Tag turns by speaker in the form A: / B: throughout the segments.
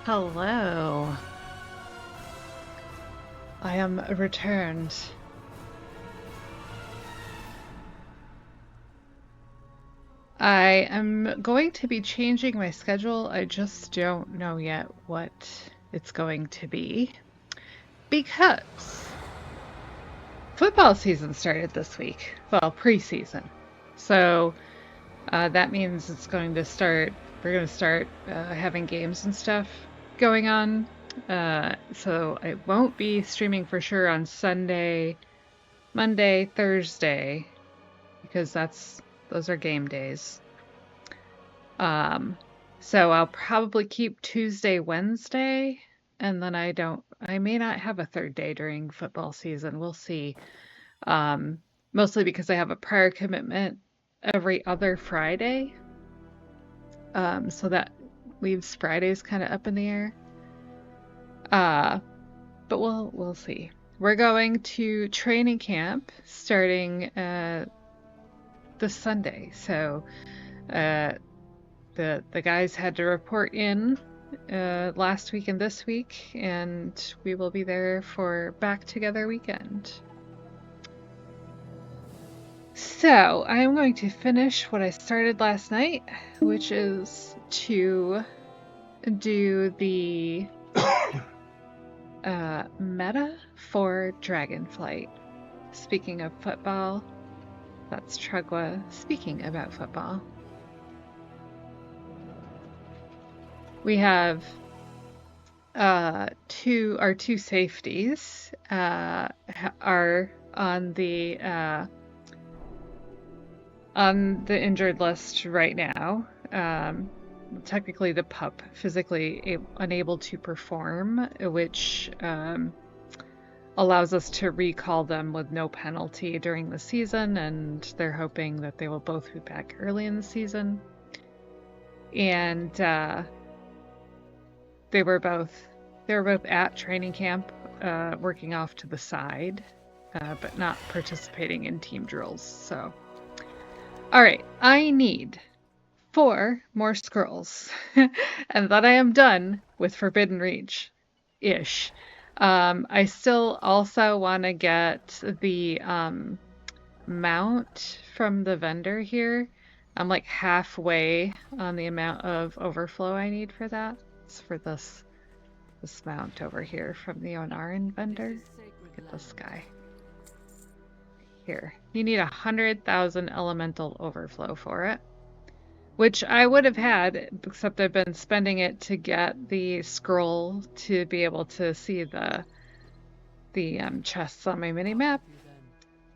A: Hello. I am returned. I am going to be changing my schedule. I just don't know yet what it's going to be because football season started this week. Well, preseason. So that means it's going to start, we're going to start having games and stuff going on. So I won't be streaming for sure on Sunday, Monday, Thursday, because those are game days. So I'll probably keep Tuesday, Wednesday, and then I may not have a third day during football season. We'll see. Um, Mostly because I have a prior commitment every other Friday. So that leaves Fridays kind of up in the air. But we'll see. We're going to training camp starting this Sunday. So the guys had to report in last week and this week, and we will be there for Back Together weekend. So I am going to finish what I started last night, which is to do the meta for Dragonflight. Speaking of football, that's Trugwa speaking about football. We have our two safeties are on the injured list right now. Technically, the pup physically unable to perform, which allows us to recall them with no penalty during the season, and they're hoping that they will both be back early in the season. And they were both at training camp, working off to the side, but not participating in team drills. So, all right, I need 4 more scrolls, and then I am done with Forbidden Reach-ish. I still also want to get the mount from the vendor here. I'm like halfway on the amount of overflow I need for that. It's for this mount over here from the Onaran vendor. Look at this guy. Here. You need 100,000 elemental overflow for it. Which I would have had, except I've been spending it to get the scroll to be able to see the chests on my mini-map.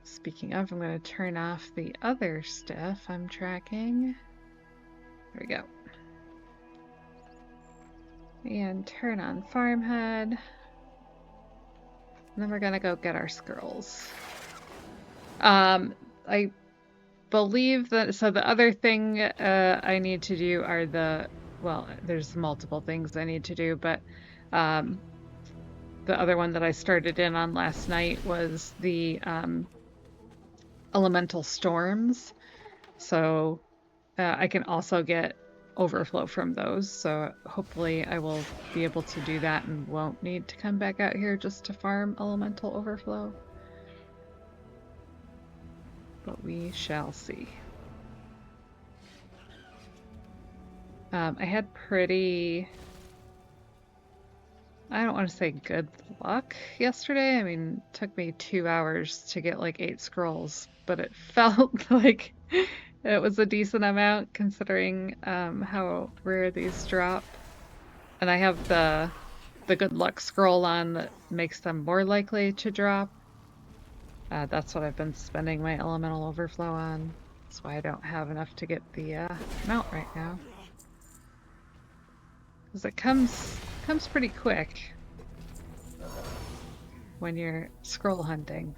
A: Speaking of, I'm going to turn off the other stuff I'm tracking. There we go. And turn on Farmhead. And then we're going to go get our scrolls. I believe that, so the other thing I need to do are well, there's multiple things I need to do, but the other one that I started in on last night was the elemental storms. So I can also get overflow from those, so hopefully I will be able to do that and won't need to come back out here just to farm elemental overflow. But we shall see. I had pretty, I don't want to say good luck yesterday. I mean, it took me 2 hours to get like 8 scrolls, but it felt like it was a decent amount considering how rare these drop. And I have the good luck scroll on that makes them more likely to drop. That's what I've been spending my elemental overflow on. That's why I don't have enough to get the mount right now. Because it comes pretty quick when you're scroll hunting.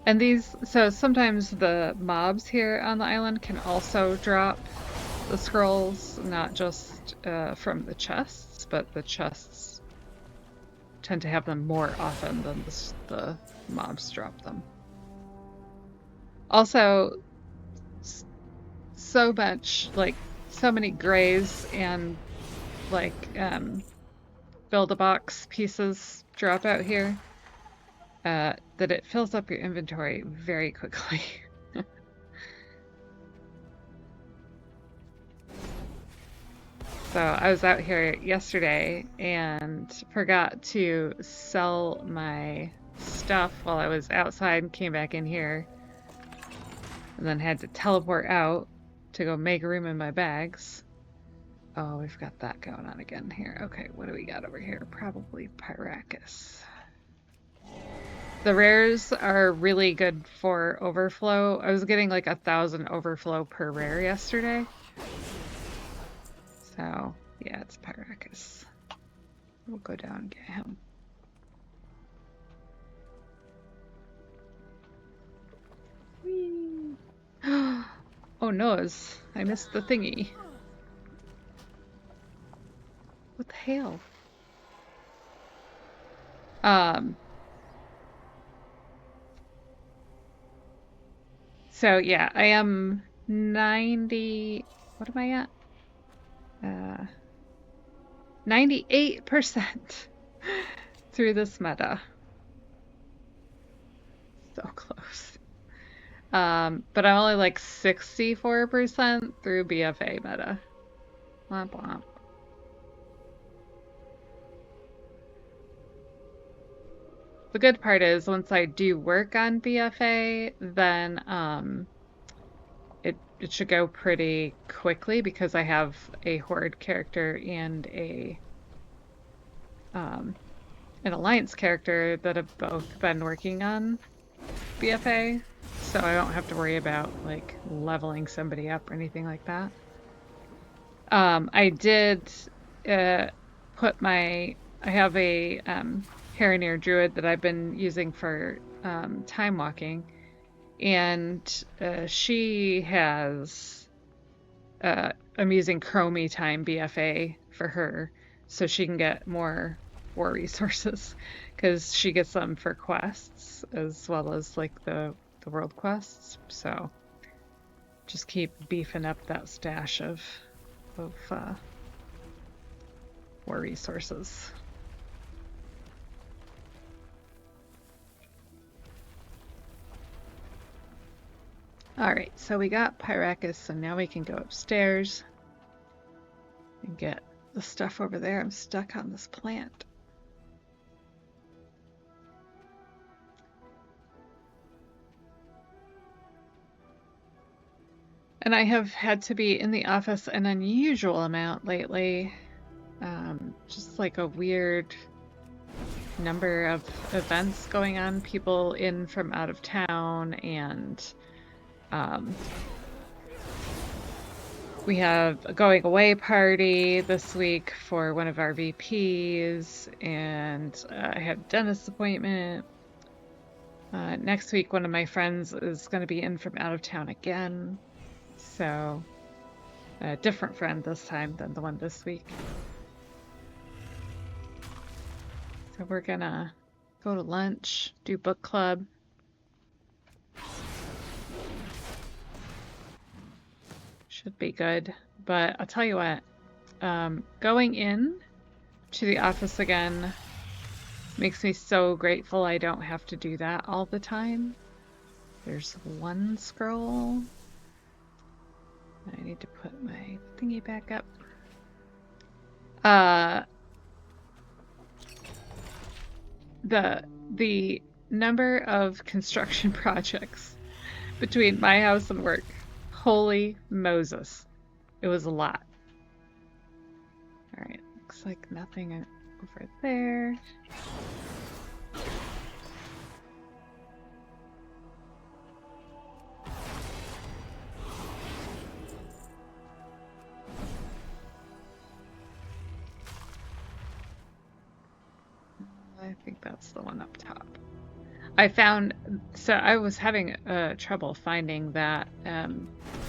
A: And so sometimes the mobs here on the island can also drop the scrolls, not just from the chests, but the chests tend to have them more often than the mobs drop them. Also, so much, like, so many grays and like build-a-box pieces drop out here that it fills up your inventory very quickly. So I was out here yesterday and forgot to sell my stuff while I was outside and came back in here and then had to teleport out to go make room in my bags. Oh, we've got that going on again here. Okay, what do we got over here? Probably Pyracus. The rares are really good for overflow. I was getting like 1,000 overflow per rare yesterday. So, yeah, it's Pyracus. We'll go down and get him. Whee! Oh, noes. I missed the thingy. What the hell? So yeah, I am 90, what am I at? 98% through this meta. So close. But I'm only like 64% through BFA meta. Womp womp. The good part is once I do work on BFA, then it should go pretty quickly because I have a Horde character and an Alliance character that have both been working on BFA, so I don't have to worry about like leveling somebody up or anything like that. I did put I have a Harrineer Druid that I've been using for time walking, and she has I'm using Chromie time BFA for her so she can get more war resources because she gets them for quests as well as like the world quests. So just keep beefing up that stash of war resources. Alright, so we got Pyracus, so now we can go upstairs and get the stuff over there. I'm stuck on this plant. And I have had to be in the office an unusual amount lately. Just like a weird number of events going on, people in from out of town, and we have a going away party this week for one of our VPs, and I had a dentist appointment. Next week, one of my friends is going to be in from out of town again. So, a different friend this time than the one this week. So we're gonna go to lunch, do book club. Should be good. But I'll tell you what, going in to the office again makes me so grateful I don't have to do that all the time. There's one scroll. I need to put my thingy back up. The number of construction projects between my house and work, holy Moses, it was a lot. All right, looks like nothing over there. I think that's the one up top. So I was having trouble finding that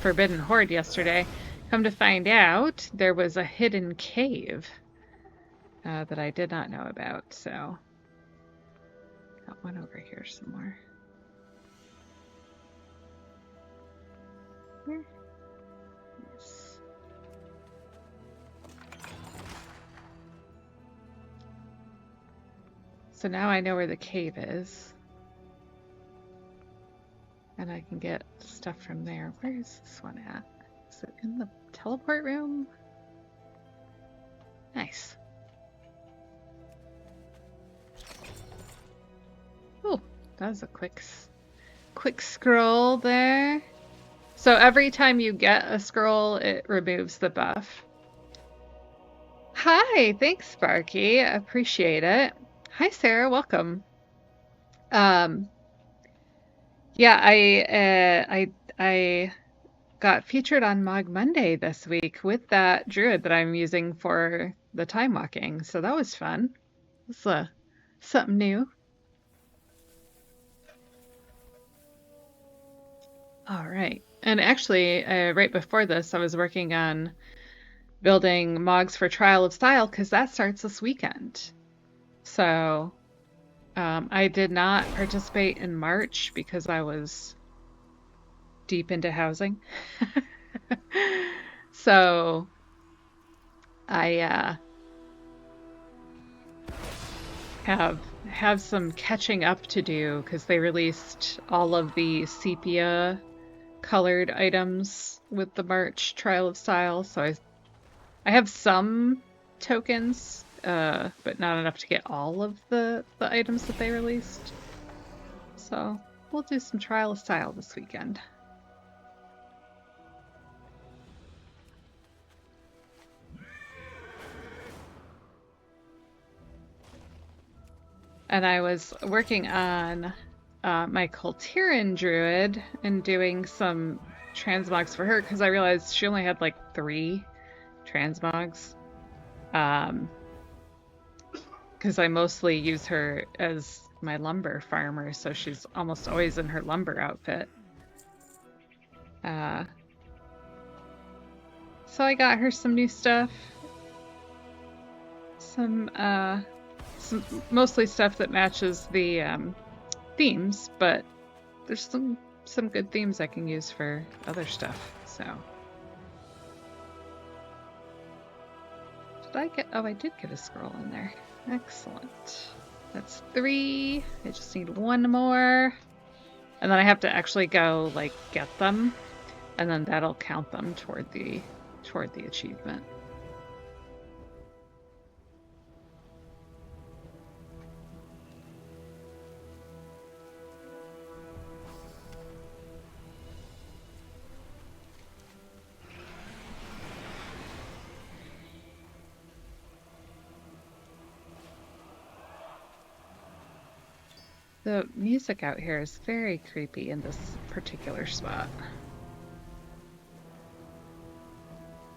A: Forbidden Horde yesterday. Come to find out, there was a hidden cave that I did not know about, so got one over here somewhere. Here? Yes. So now I know where the cave is. And I can get stuff from there. Where is this one at? Is it in the teleport room? Nice. Oh, that was a quick scroll there. So every time you get a scroll, it removes the buff. Hi, thanks, Sparky. Appreciate it. Hi, Sarah. Welcome. Yeah, I got featured on Mog Monday this week with that druid that I'm using for the time walking, so that was fun. It's something new. All right. And actually, right before this, I was working on building Mogs for Trial of Style because that starts this weekend. So I did not participate in March because I was deep into housing. So I have some catching up to do because they released all of the sepia colored items with the March Trial of Style. So I have some tokens, but not enough to get all of the items that they released. So we'll do some Trial of Style this weekend. And I was working on my Kultiran druid and doing some transmogs for her because I realized she only had like 3 transmogs. Because I mostly use her as my lumber farmer, so she's almost always in her lumber outfit. So I got her some new stuff. Some mostly stuff that matches the themes, but there's some good themes I can use for other stuff. So did I get? Oh, I did get a scroll in there. Excellent. That's 3. I just need 1 more, and then I have to actually go like get them, and then that'll count them toward the achievement. The music out here is very creepy in this particular spot.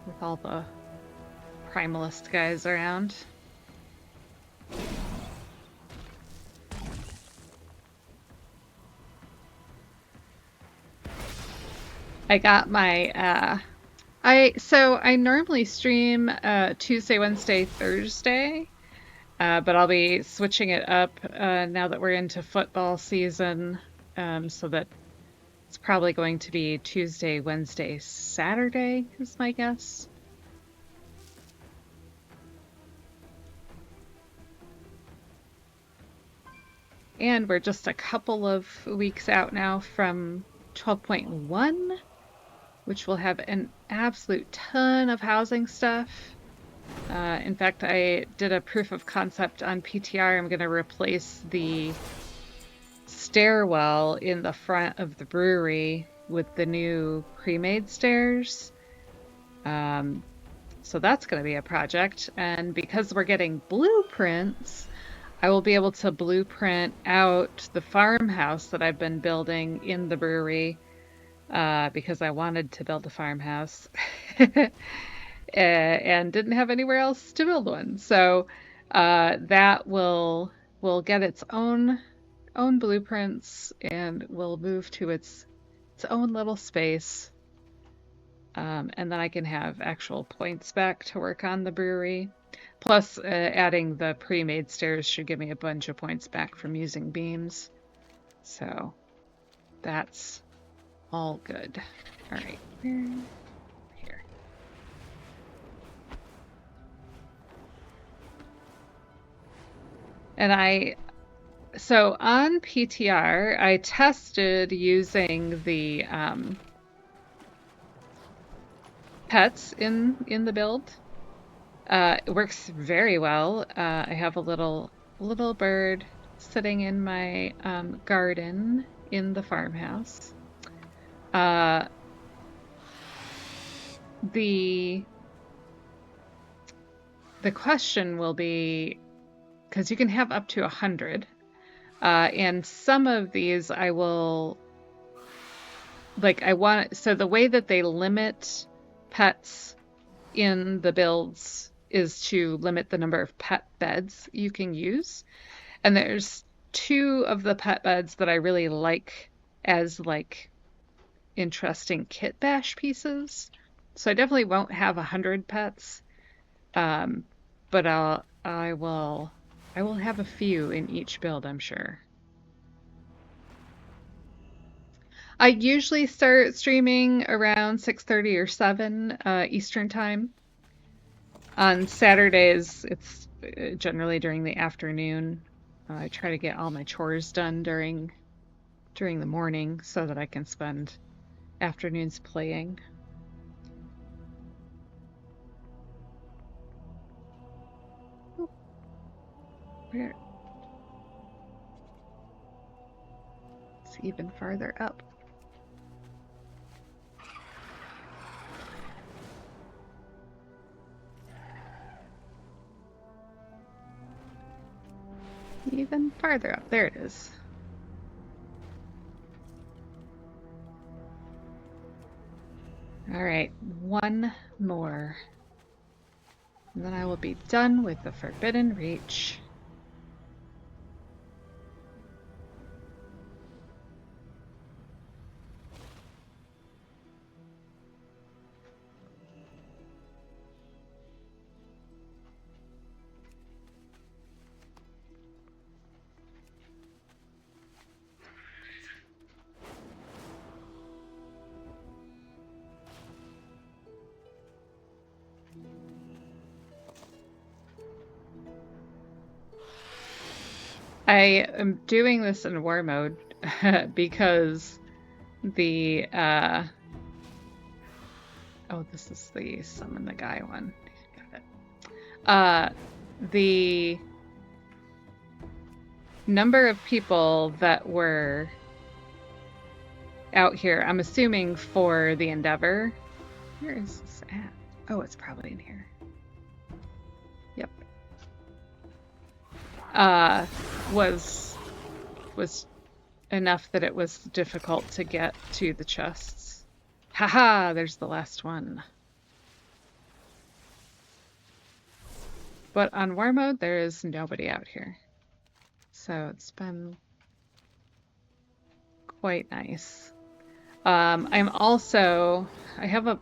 A: With all the primalist guys around. I got my I normally stream Tuesday, Wednesday, Thursday. But I'll be switching it up now that we're into football season, so that it's probably going to be Tuesday, Wednesday, Saturday is my guess. And we're just a couple of weeks out now from 12.1, which will have an absolute ton of housing stuff. In fact, I did a proof of concept on PTR. I'm going to replace the stairwell in the front of the brewery with the new pre-made stairs. So that's going to be a project. And because we're getting blueprints, I will be able to blueprint out the farmhouse that I've been building in the brewery because I wanted to build a farmhouse. And didn't have anywhere else to build one. So that will get its own blueprints and will move to its own little space. And then I can have actual points back to work on the brewery. Plus, adding the pre-made stairs should give me a bunch of points back from using beams. So that's all good. All right. And So on PTR, I tested using the pets in the build. It works very well. I have a little bird sitting in my garden in the farmhouse. Uh, the the question will be, because you can have up to 100, and some of these I will so the way that they limit pets in the builds is to limit the number of pet beds you can use. And there's two of the pet beds that I really like as like interesting kit bash pieces. So I definitely won't have 100 pets, um, but I will have a few in each build, I'm sure. I usually start streaming around 6:30 or 7 Eastern time. On Saturdays, it's generally during the afternoon. I try to get all my chores done during the morning so that I can spend afternoons playing. Oh, where? It's even farther up. Even farther up. There it is. All right, one more. And then I will be done with the Forbidden Reach. I am doing this in war mode because the oh, this is the summon the guy one. Got it. The number of people that were out here, I'm assuming for the Endeavor. Where is this at? Oh, it's probably in here. Yep. Was enough that it was difficult to get to the chests. Haha, there's the last one. But on war mode, there is nobody out here. So it's been quite nice. I'm also, I have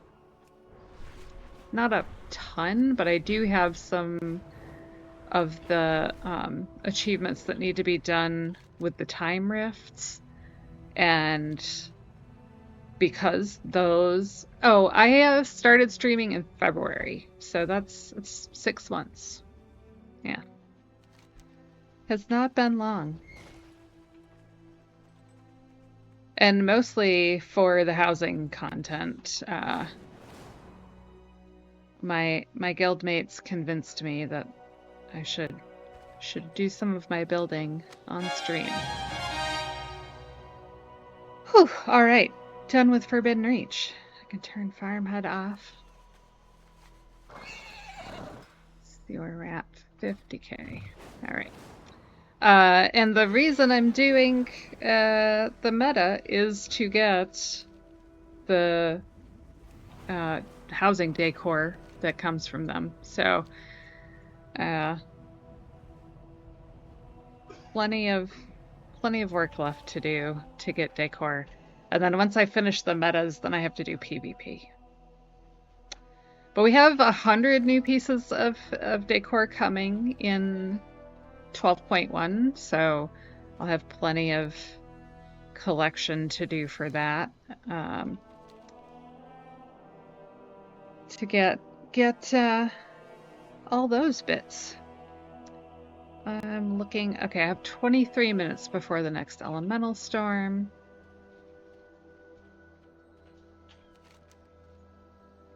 A: not a ton, but I do have some of the achievements that need to be done with the time rifts. And because those, oh, I have started streaming in February, so it's 6 months. Yeah. Has not been long. And mostly for the housing content. My guildmates convinced me that I should do some of my building on stream. Whew, all right, done with Forbidden Reach. I can turn Farmhead off. Let's see where we're at, 50k. All right. And the reason I'm doing the meta is to get the housing decor that comes from them. So, plenty of work left to do to get decor. And then once I finish the metas, then I have to do PvP. But we have 100 new pieces of decor coming in 12.1, so I'll have plenty of collection to do for that. To get all those bits. I'm looking, okay, I have 23 minutes before the next elemental storm.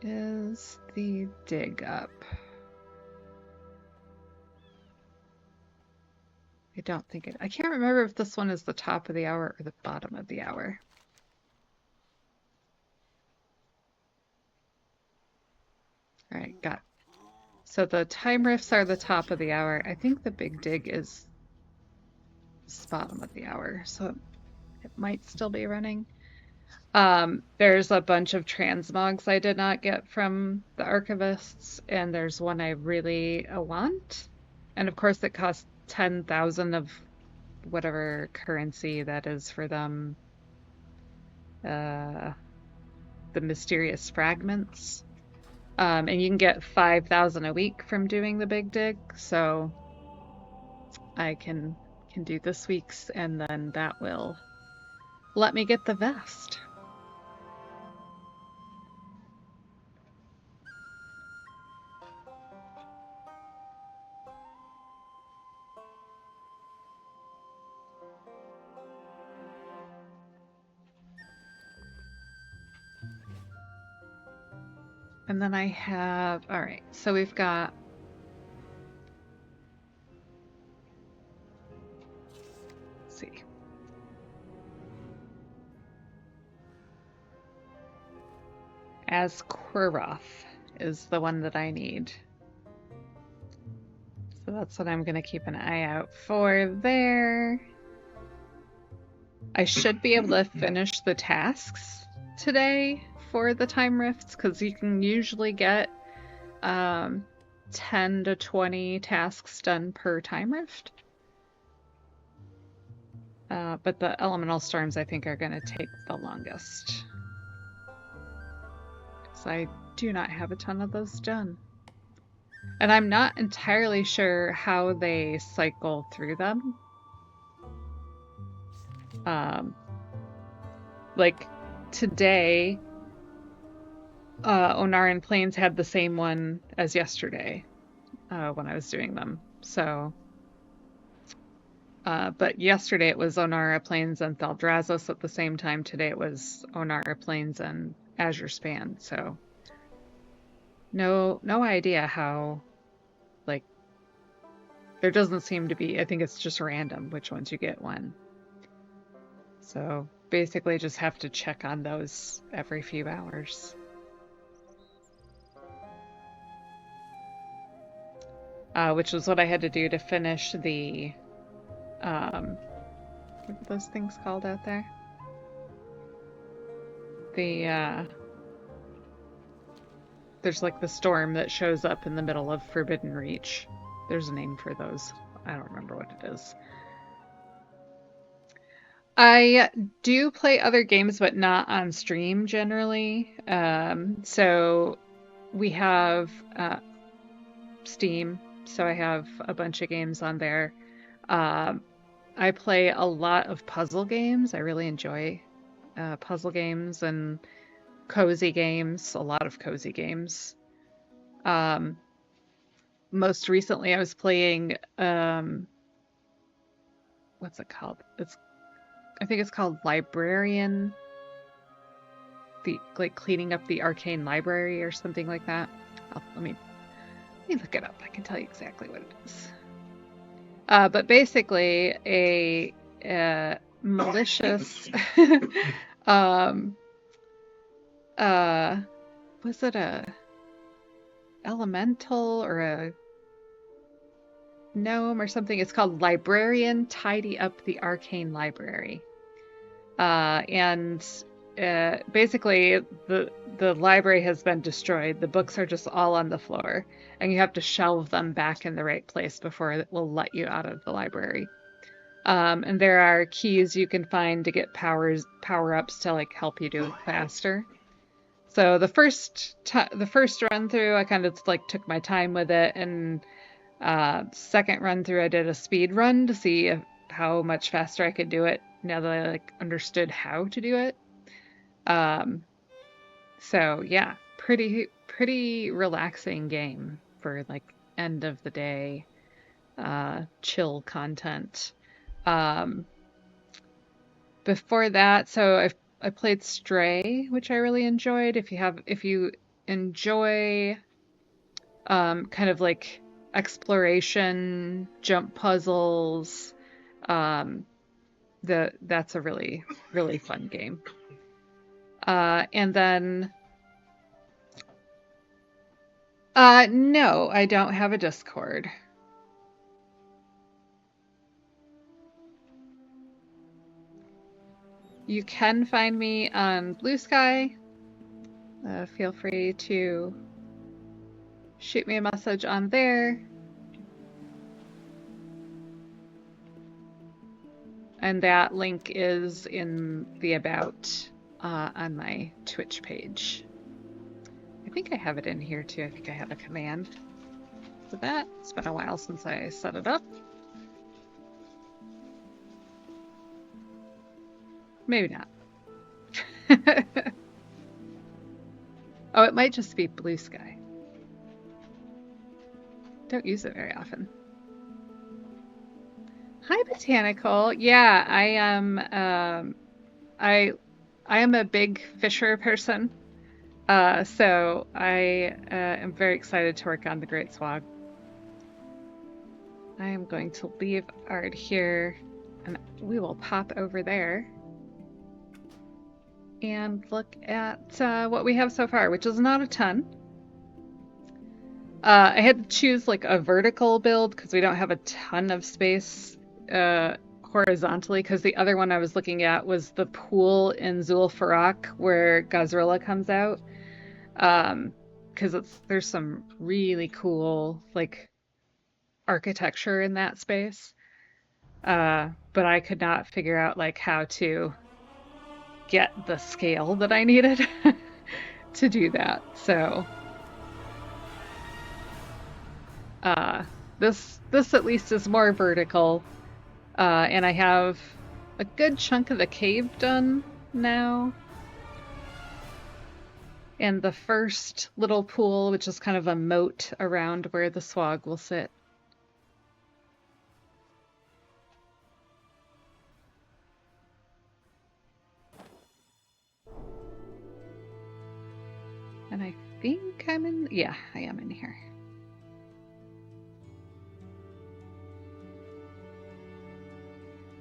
A: Is the dig up? I don't think it, I can't remember if this one is the top of the hour or the bottom of the hour. All right, got it. So the time rifts are the top of the hour. I think the big dig is the bottom of the hour, so it might still be running. There's a bunch of transmogs I did not get from the archivists, and there's one I really want. And of course, it costs 10,000 of whatever currency that is for them. The mysterious fragments. And you can get 5,000 a week from doing the big dig, so I can do this week's, and then that will let me get the vest. And then I have, all right, so we've got, let's see. Asquaroth is the one that I need. So that's what I'm going to keep an eye out for there. I should be able to finish the tasks today for the time rifts, because you can usually get 10 to 20 tasks done per time rift. But the elemental storms I think are going to take the longest, because I do not have a ton of those done. And I'm not entirely sure how they cycle through them. Like today, Onaran Plains had the same one as yesterday when I was doing them. So, but yesterday it was Onara Plains and Thaldrazos at the same time. Today it was Onara Plains and Azure Span. So, no idea how. Like, there doesn't seem to be. I think it's just random which ones you get when. So basically, just have to check on those every few hours. Which was what I had to do to finish the, what are those things called out there? There's like the storm that shows up in the middle of Forbidden Reach. There's a name for those. I don't remember what it is. I do play other games, but not on stream generally. So we have Steam, so I have a bunch of games on there. I play a lot of puzzle games. I really enjoy puzzle games and cozy games, a lot of cozy games. Most recently I was playing, what's it called? I think it's called Librarian, like cleaning up the arcane library or something like that. Let me look it up. I can tell you exactly what it is. But basically a malicious was it a elemental or a gnome or something? It's called Librarian Tidy Up the Arcane Library. And basically the library has been destroyed. The books are just all on the floor, and you have to shelve them back in the right place before it will let you out of the library. And there are keys you can find to get power-ups to like help you do it faster. So the first run through, I kind of like took my time with it, and second run through, I did a speed run to see how much faster I could do it now that I like understood how to do it. So yeah, pretty relaxing game for like end of the day chill content. Um, Before that, so I played Stray, which I really enjoyed. If you enjoy kind of like exploration, jump puzzles, um, that's a really fun game. And then no, I don't have a Discord. You can find me on Blue Sky. Feel free to shoot me a message on there. And that link is in the About on my Twitch page. I think I have it in here too. I think I have a command for that. It's been a while since I set it up. Maybe not. Oh, it might just be Blue Sky. Don't use it very often. Hi, Botanical. Yeah, I am a big Fisher person. So I am very excited to work on the Great Swog. I am going to leave Art here, and we will pop over there and look at what we have so far, which is not a ton. I had to choose like a vertical build because we don't have a ton of space horizontally, because the other one I was looking at was the pool in Zul'Farrak where Gazrilla comes out. Because there's some really cool like architecture in that space. But I could not figure out like how to get the scale that I needed to do that. So this at least is more vertical, and I have a good chunk of the cave done now. And the first little pool, which is kind of a moat around where the swag will sit. And I think I'm in, yeah, I am in here.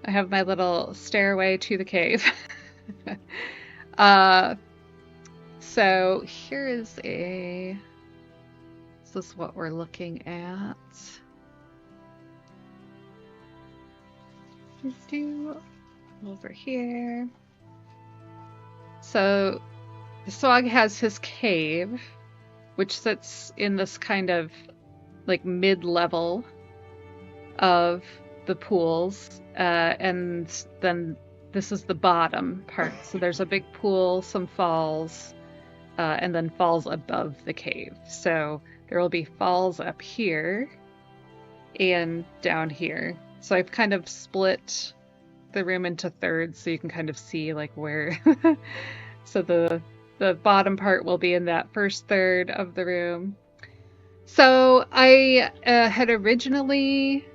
A: I have my little stairway to the cave. So here is this is what we're looking at. Let's do over here. So the Swag has his cave, which sits in this kind of like mid-level of the pools, and then this is the bottom part. So there's a big pool, some falls, and then falls above the cave. So there will be falls up here and down here. So I've kind of split the room into thirds so you can kind of see like where. So the bottom part will be in that first third of the room. So I had originally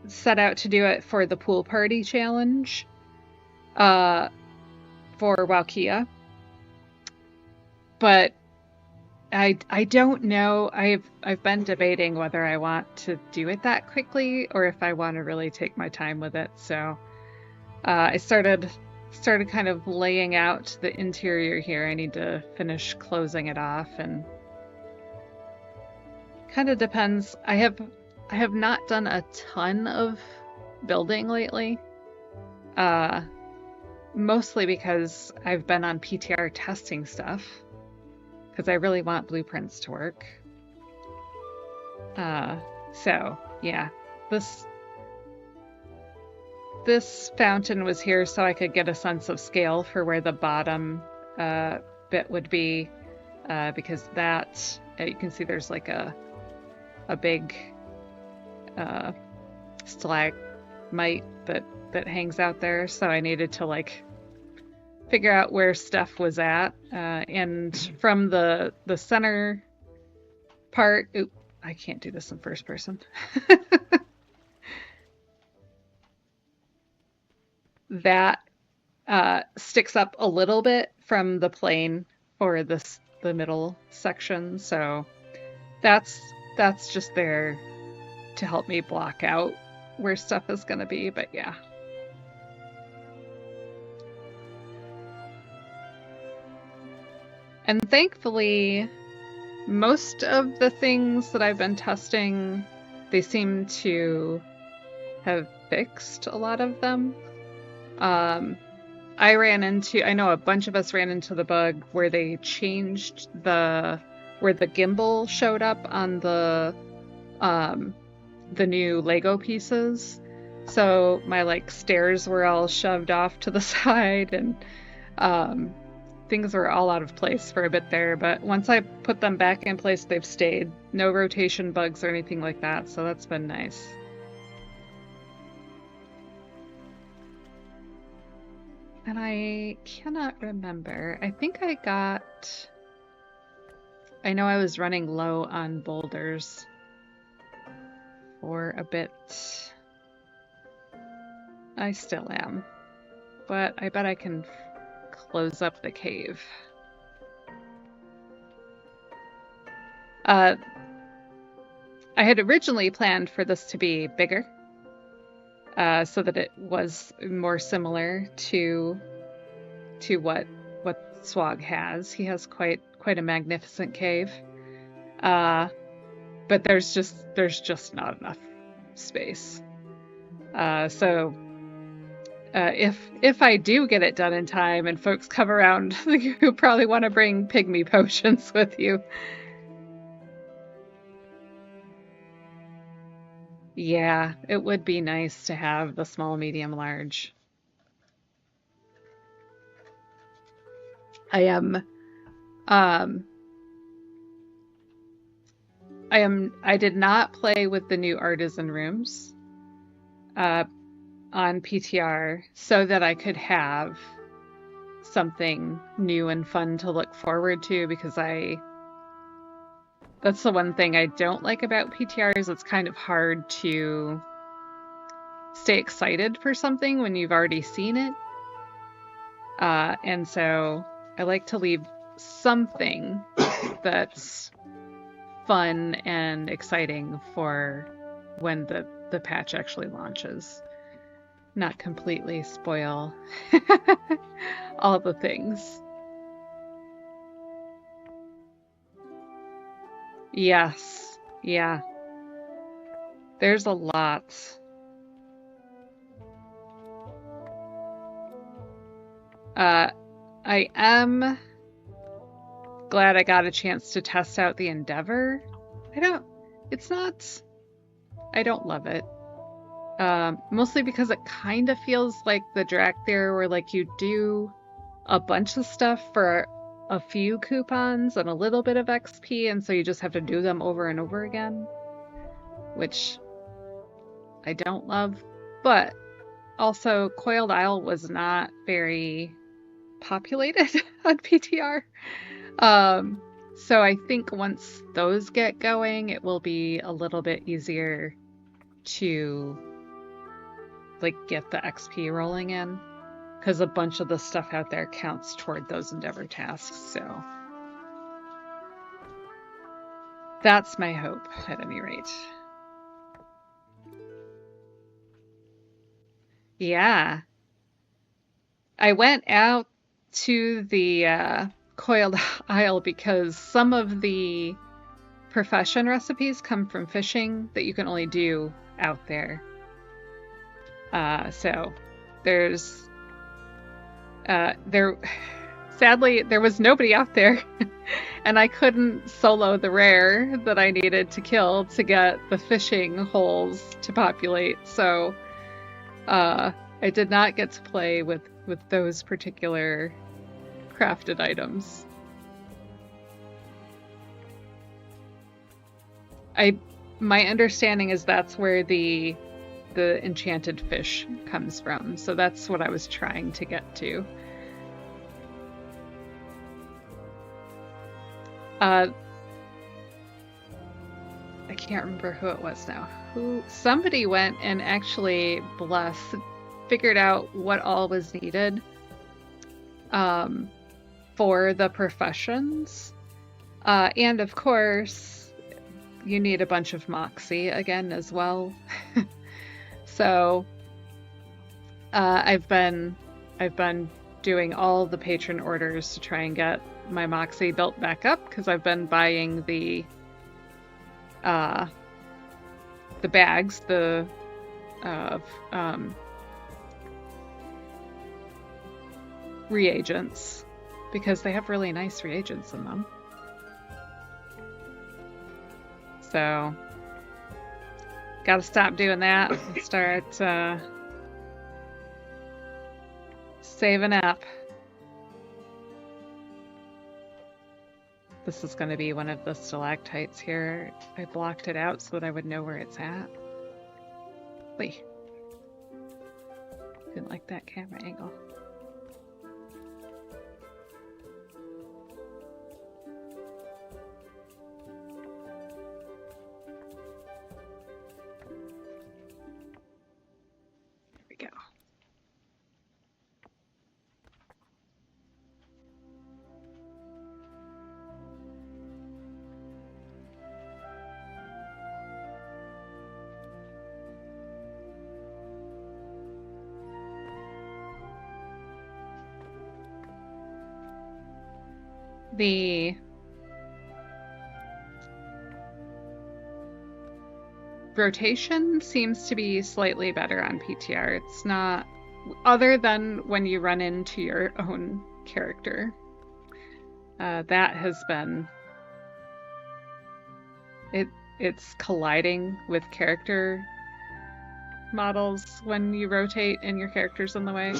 A: set out to do it for the pool party challenge for Wowkia. But I don't know. I've been debating whether I want to do it that quickly or if I want to really take my time with it. So I started kind of laying out the interior here. I need to finish closing it off, and kind of depends. I have not done a ton of building lately. Mostly because I've been on PTR testing stuff, because I really want blueprints to work. So yeah, this fountain was here so I could get a sense of scale for where the bottom bit would be, because that you can see there's like a big stalagmite that hangs out there, so I needed to like figure out where stuff was at, and from the center part, I can't do this in first person. That sticks up a little bit from the plane for the middle section, so that's that's just there to help me block out where stuff is going to be, but yeah. And thankfully, most of the things that I've been testing, they seem to have fixed a lot of them. I know a bunch of us ran into the bug where they changed where the gimbal showed up on the new Lego pieces. So my like stairs were all shoved off to the side, and things were all out of place for a bit there. But once I put them back in place, they've stayed. No rotation bugs or anything like that, so that's been nice. And I cannot remember. I know I was running low on boulders for a bit. I still am. But I bet I can close up the cave. I had originally planned for this to be bigger, so that it was more similar to what Swog has. He has quite a magnificent cave, but there's just not enough space. So if I do get it done in time and folks come around, you probably want to bring pygmy potions with you. Yeah, it would be nice to have the small, medium, large. I am, um, I did not play with the new artisan rooms, uh, on PTR so that I could have something new and fun to look forward to, because that's the one thing I don't like about PTR is it's kind of hard to stay excited for something when you've already seen it. And so I like to leave something that's fun and exciting for when the patch actually launches. Not completely spoil all the things. Yes, yeah, there's a lot. Uh, I am glad I got a chance to test out the Endeavor. I don't, it's not, I don't love it. Mostly because it kind of feels like the Drakthir, where like you do a bunch of stuff for a few coupons and a little bit of XP, and so you just have to do them over and over again, which I don't love. But also, Coiled Isle was not very populated on PTR. So I think once those get going, it will be a little bit easier to like get the XP rolling in, because a bunch of the stuff out there counts toward those Endeavor tasks. So that's my hope, at any rate. Yeah, I went out to the Coiled Isle because some of the profession recipes come from fishing that you can only do out there. So there's sadly there was nobody out there, and I couldn't solo the rare that I needed to kill to get the fishing holes to populate. So I did not get to play with those particular crafted items. My understanding is that's where the enchanted fish comes from, so that's what I was trying to get to. I can't remember who it was now. Somebody went and actually figured out what all was needed for the professions. And of course, you need a bunch of Moxie again as well. So I've been doing all the patron orders to try and get my Moxie built back up, because I've been buying the bags, reagents, because they have really nice reagents in them. So gotta stop doing that and start saving up. This is going to be one of the stalactites here. I blocked it out so that I would know where it's at. Wait. Didn't like that camera angle. There we go. The rotation seems to be slightly better on PTR. It's not, other than when you run into your own character. That has been, it's colliding with character models when you rotate and your character's in the way.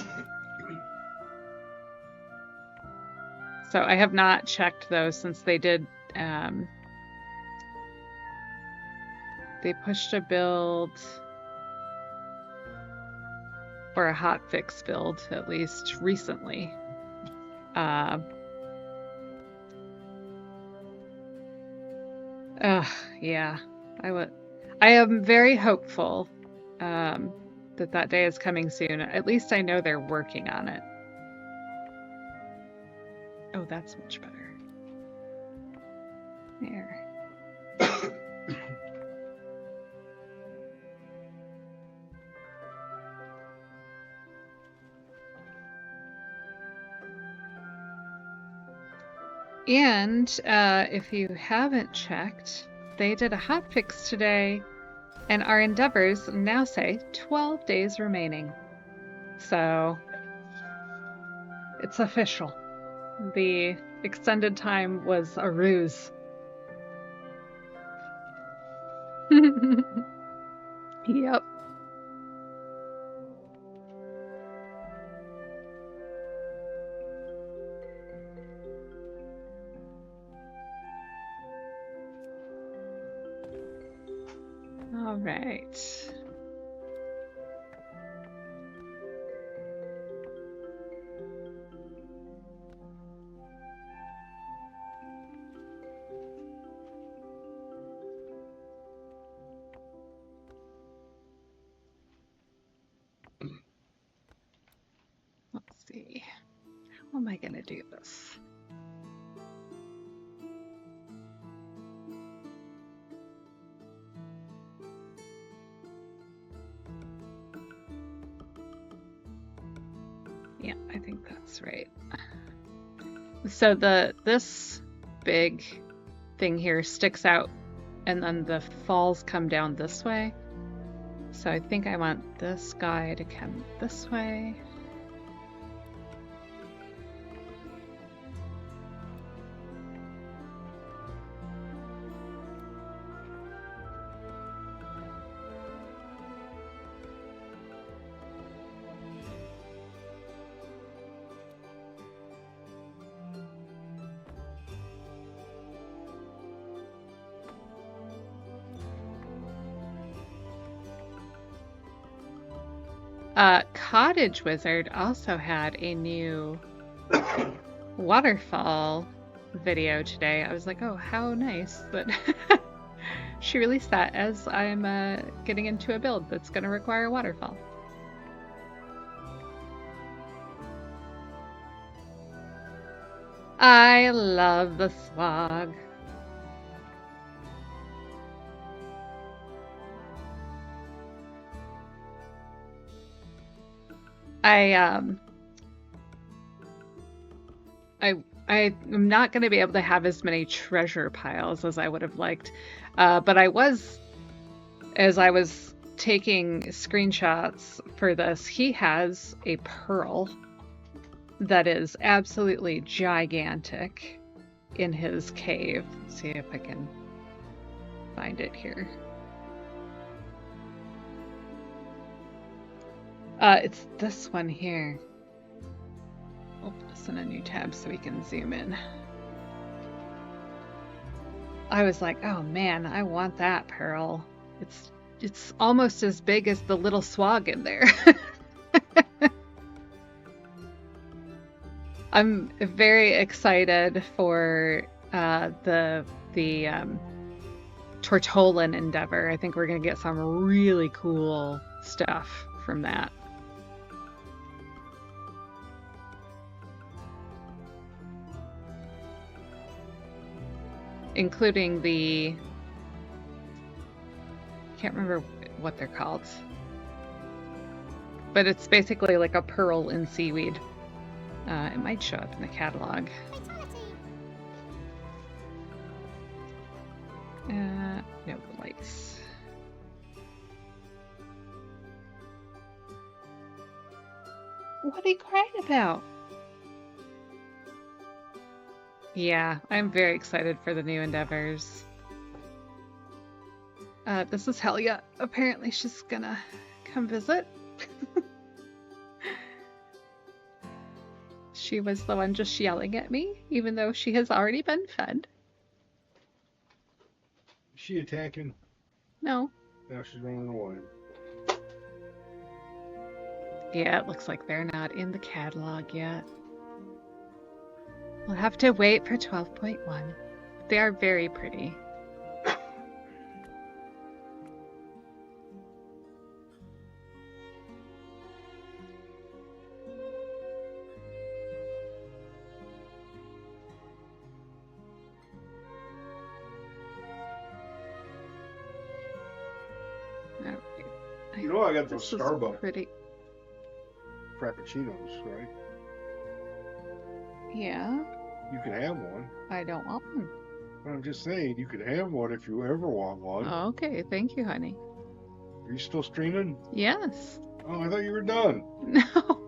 A: So I have not checked those since they did, they pushed a build, or a hotfix build, at least recently. Yeah, I am very hopeful that day is coming soon. At least I know they're working on it. Oh, that's much better. There. And if you haven't checked, they did a hotfix today, and our endeavors now say 12 days remaining. So it's official. The extended time was a ruse. Yep. All right. Let's see. How am I going to do this? Yeah, I think that's right. So this big thing here sticks out, and then the falls come down this way. So I think I want this guy to come this way. Cottage Wizard also had a new waterfall video today. I was like, oh, how nice that She released that as I'm getting into a build that's going to require a waterfall. I love the swag. I um I I am not going to be able to have as many treasure piles as I would have liked. But as I was taking screenshots for this, he has a pearl that is absolutely gigantic in his cave. Let's see if I can find it here. It's this one here. Open this in a new tab so we can zoom in. I was like, oh man, I want that pearl. It's almost as big as the little swag in there. I'm very excited for the Tortolan endeavor. I think we're gonna get some really cool stuff from that. Including the, I can't remember what they're called, but it's basically like a pearl in seaweed. It might show up in the catalog. No lights. What are you crying about? Yeah, I'm very excited for the new endeavors. This is Helia. Apparently she's gonna come visit. She was the one just yelling at me, even though she has already been fed.
B: Is she attacking?
A: No.
B: Now she's running away.
A: Yeah, it looks like they're not in the catalog yet. We'll have to wait for 12.1. They are very pretty.
B: You know I got those Starbucks
A: pretty.
B: Frappuccinos, right?
A: Yeah.
B: You can have one.
A: I don't want one.
B: I'm just saying, you can have one if you ever want one.
A: Oh, okay, thank you, honey.
B: Are you still streaming?
A: Yes.
B: Oh, I thought you were done.
A: No.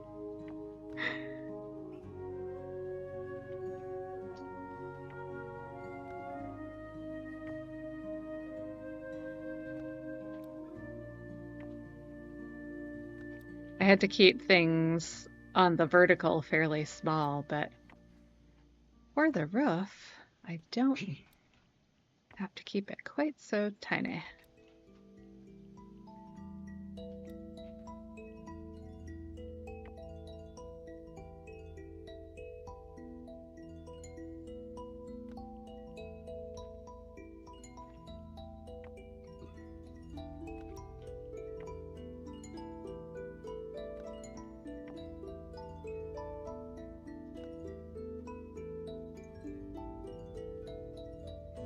A: I had to keep things on the vertical fairly small, but for the roof, I don't have to keep it quite so tiny.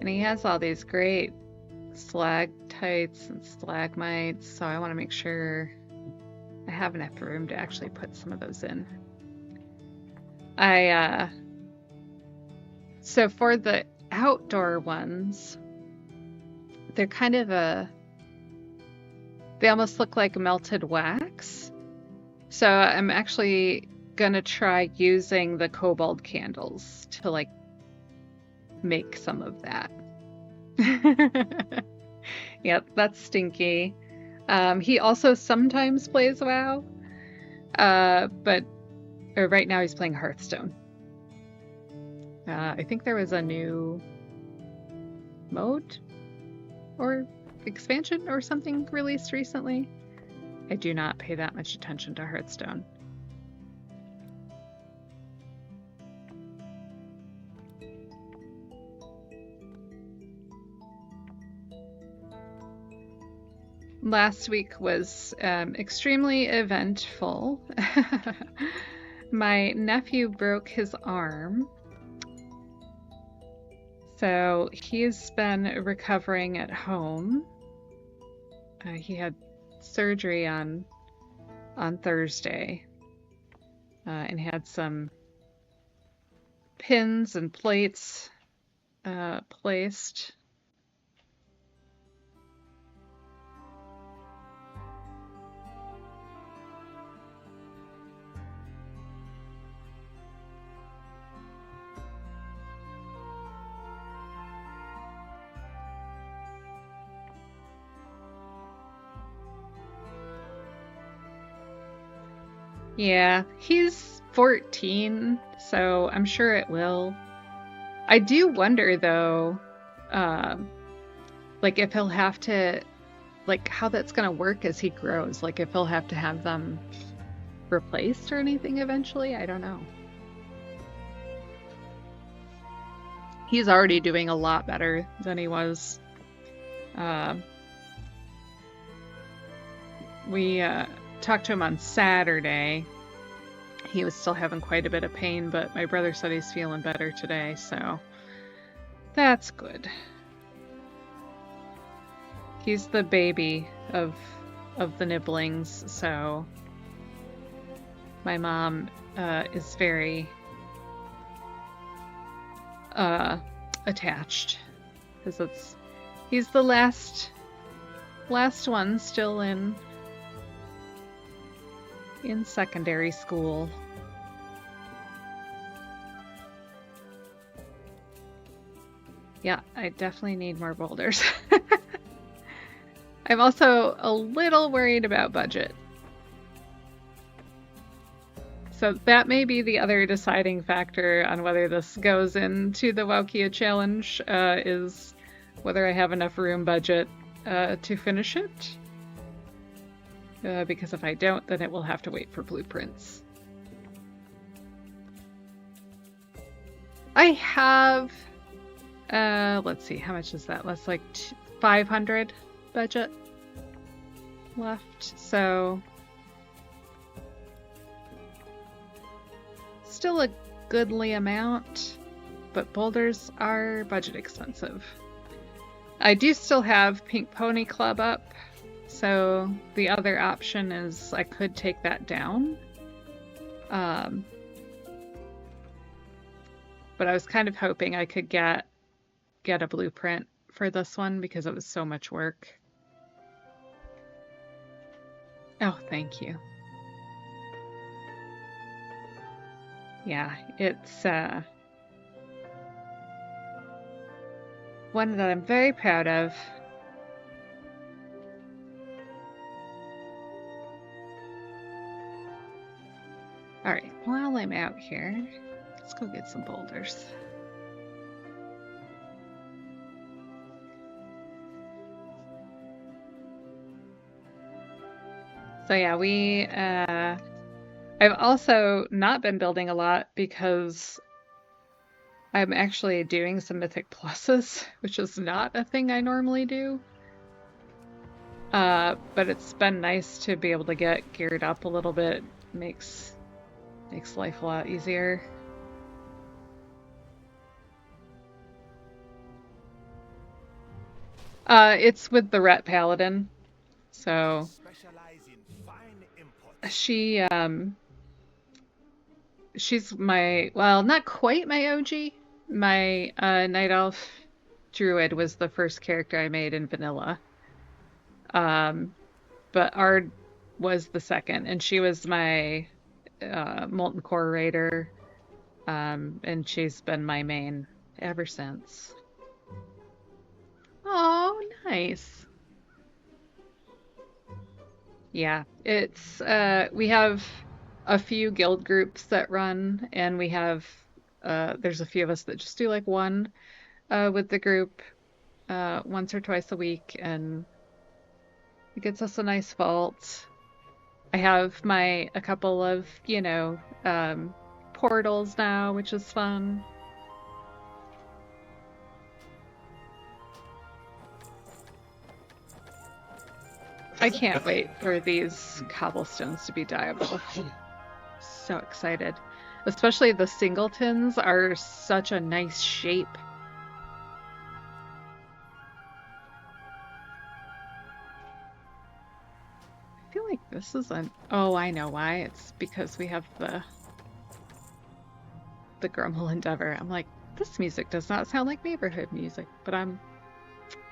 A: And he has all these great stalactites and stalagmites, so I want to make sure I have enough room to actually put some of those in. So for the outdoor ones, they're kind of they almost look like melted wax. So I'm actually gonna try using the kobold candles to like make some of that. Yep, that's Stinky. He also sometimes plays WoW, but right now he's playing Hearthstone. I think there was a new mode or expansion or something released recently. I do not pay that much attention to Hearthstone. last week was extremely eventful. My nephew broke his arm, so he's been recovering at home. He had surgery on Thursday and had some pins and plates placed. Yeah, he's 14, so I'm sure it will. I do wonder though, um, like if he'll have to, like how that's gonna work as he grows. Like if he'll have to have them replaced or anything eventually. I don't know. He's already doing a lot better than he was. Um, we talked to him on Saturday. He was still having quite a bit of pain, but my brother said he's feeling better today, so that's good. He's the baby of the nibblings, so my mom is very attached because he's the last one still in secondary school. Yeah, I definitely need more boulders. I'm also a little worried about budget. So that may be the other deciding factor on whether this goes into the Wowkia challenge, is whether I have enough room budget to finish it. Because if I don't, then it will have to wait for blueprints. I have, let's see, how much is that? That's like 500 budget left, so still a goodly amount, but boulders are budget expensive. I do still have Pink Pony Club up, so the other option is I could take that down. But I was kind of hoping I could get a blueprint for this one because it was so much work. Oh, thank you. Yeah, it's one that I'm very proud of. All right, while I'm out here, let's go get some boulders. So yeah, I've also not been building a lot because I'm actually doing some Mythic Pluses, which is not a thing I normally do. But it's been nice to be able to get geared up a little bit. Makes life a lot easier. It's with the Ret Paladin. So she's my, well, not quite my OG. My Night Elf Druid was the first character I made in vanilla. But Ard was the second, and she was my Molten Core Raider, and she's been my main ever since. Oh, nice. Yeah, it's we have a few guild groups that run, and we have there's a few of us that just do like one with the group once or twice a week, and it gets us a nice vault. I have a couple of, portals now, which is fun. I can't wait for these cobblestones to be dyeable. So excited. Especially the singletons are such a nice shape. I feel like this is an... Oh, I know why. It's because we have the Grumble Endeavor. I'm like, this music does not sound like neighborhood music, but I'm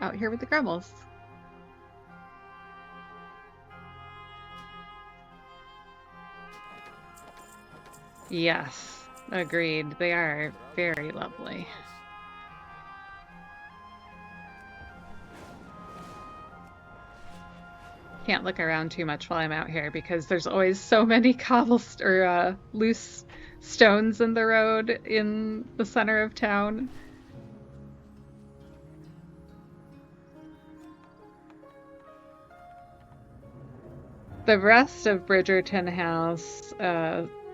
A: out here with the Grumbles. Yes, agreed. They are very lovely. Can't look around too much while I'm out here because there's always so many loose stones in the road in the center of town. The rest of Bridgerton House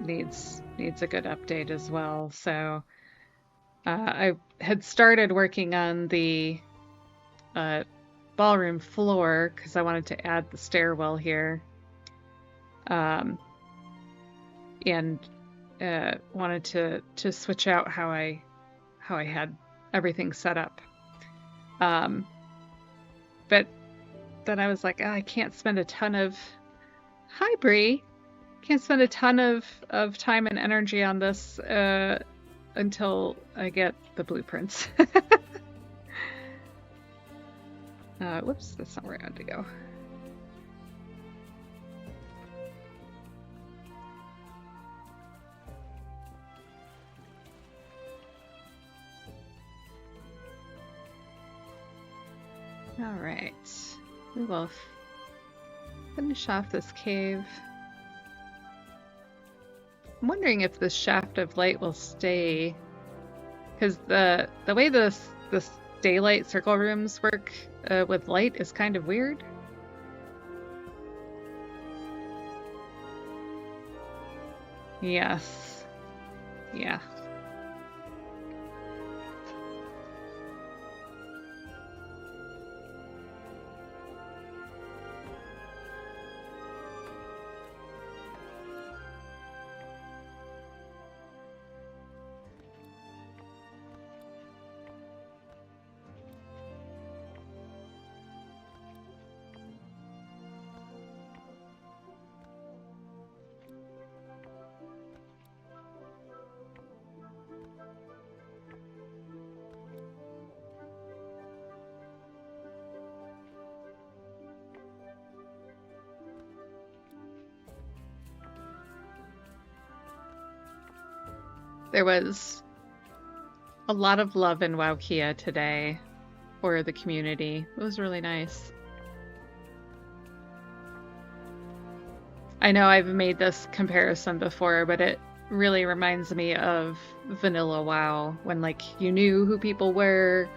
A: needs a good update as well. So I had started working on the ballroom floor because I wanted to add the stairwell here, and wanted to switch out how I had everything set up. But then I was like, oh, I can't spend a ton of... Hi, Bree. Can't spend a ton of time and energy on this until I get the blueprints. Whoops, that's not where I had to go. All right, we will finish off this cave. I'm wondering if this shaft of light will stay, because the way this daylight circle rooms work with light is kind of weird. Yes. Yeah. There was a lot of love in Wowkia today for the community. It was really nice. I know I've made this comparison before, but it really reminds me of vanilla WoW, when like you knew who people were,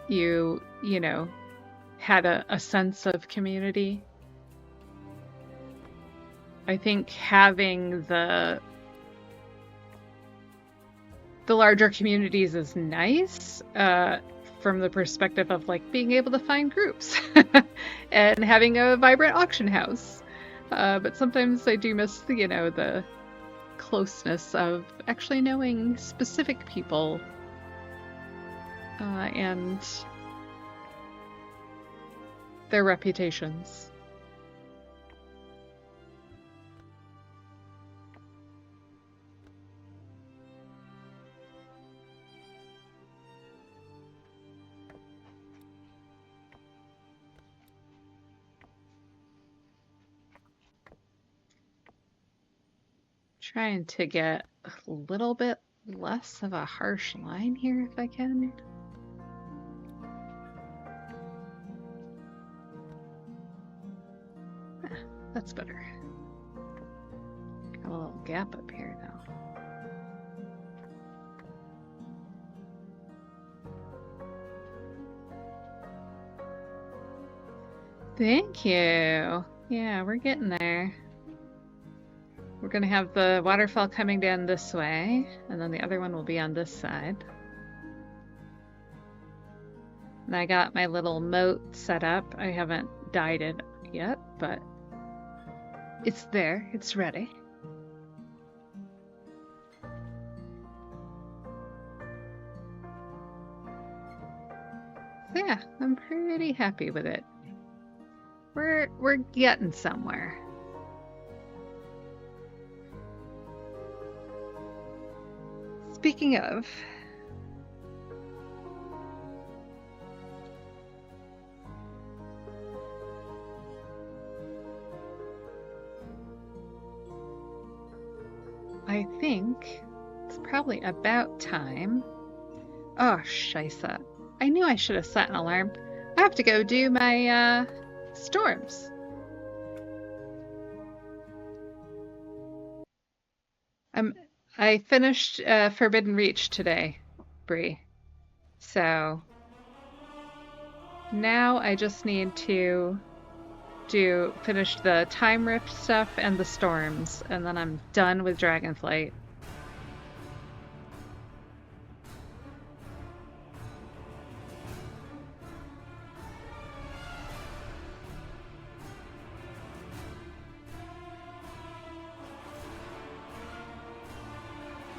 A: you know, had a sense of community. I think having the larger communities is nice from the perspective of like being able to find groups and having a vibrant auction house. But sometimes I do miss the closeness of actually knowing specific people and their reputations. Trying to get a little bit less of a harsh line here if I can. That's better. Got a little gap up here now. Thank you. Yeah, we're getting there. We're gonna have the waterfall coming down this way, and then the other one will be on this side. And I got my little moat set up. I haven't dyed it yet, but it's there. It's ready. So yeah, I'm pretty happy with it. We're getting somewhere. Speaking of, I think it's probably about time. Oh, scheisse. I knew I should have set an alarm. I have to go do my storms. Um, I finished Forbidden Reach today, Bree. So now I just need to finish the time rift stuff and the storms, and then I'm done with Dragonflight.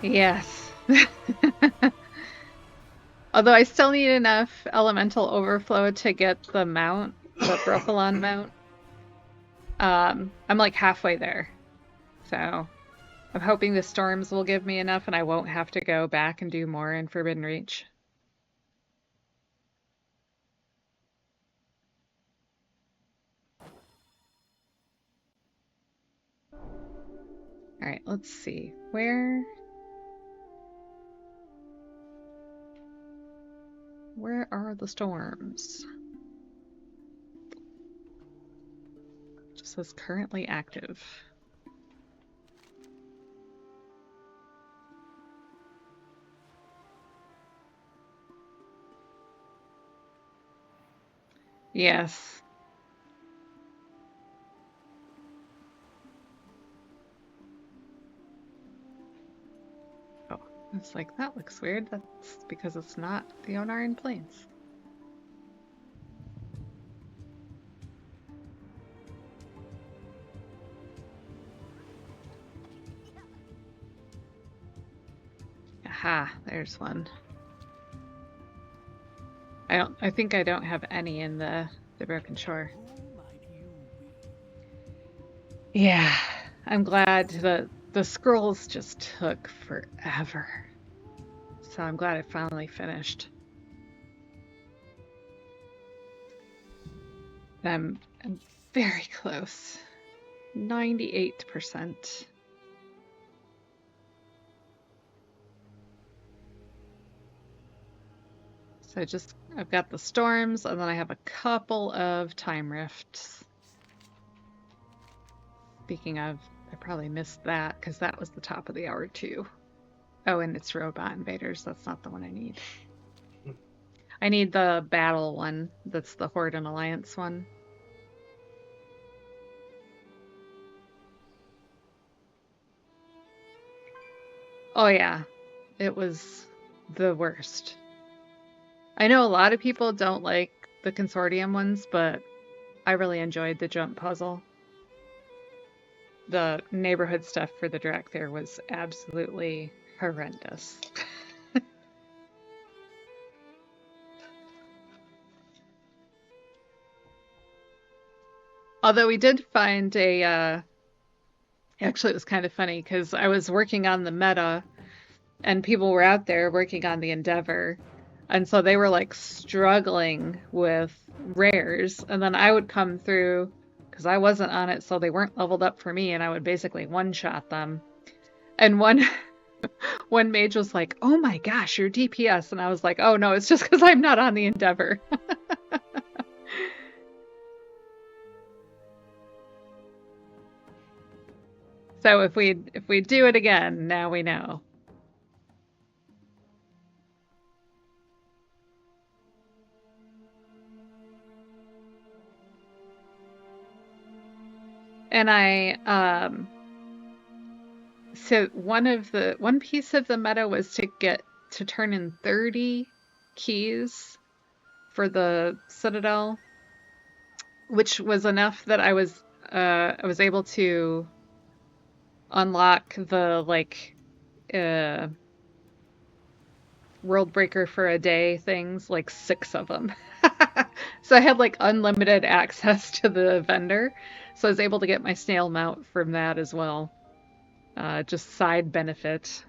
A: Yes. Although I still need enough elemental overflow to get the mount, the Brochelon mount. I'm like halfway there. So I'm hoping the storms will give me enough and I won't have to go back and do more in Forbidden Reach. All right, let's see. Where are the storms? It just says currently active. Yes. Oh, it's like, that looks weird. That's because it's not the Onaran Plains. Aha, there's one. I think I don't have any in the Broken Shore. Yeah, I'm glad the scrolls just took forever. So I'm glad I finally finished. I'm very close. 98%. So I've got the storms, and then I have a couple of time rifts. Speaking of, I probably missed that because that was the top of the hour too. Oh, and it's Robot Invaders. That's not the one I need. I need the battle one. That's the Horde and Alliance one. Oh yeah, it was the worst. I know a lot of people don't like the consortium ones, but I really enjoyed the jump puzzle. The neighborhood stuff for the Drakthir was absolutely horrendous. Although we did find actually it was kind of funny because I was working on the meta and people were out there working on the Endeavor. And so they were like struggling with rares. And then I would come through because I wasn't on it, so they weren't leveled up for me, and I would basically one-shot them. And one mage was like, "Oh my gosh, you're DPS." And I was like, "Oh no, it's just because I'm not on the Endeavor." So if we do it again, now we know. And so one piece of the meta was to turn in 30 keys for the Citadel. which was enough that I was able to unlock the like uh world breaker for a day things, like 6 of them. So I had like unlimited access to the vendor. So I was able to get my snail mount from that as well. Just side benefit.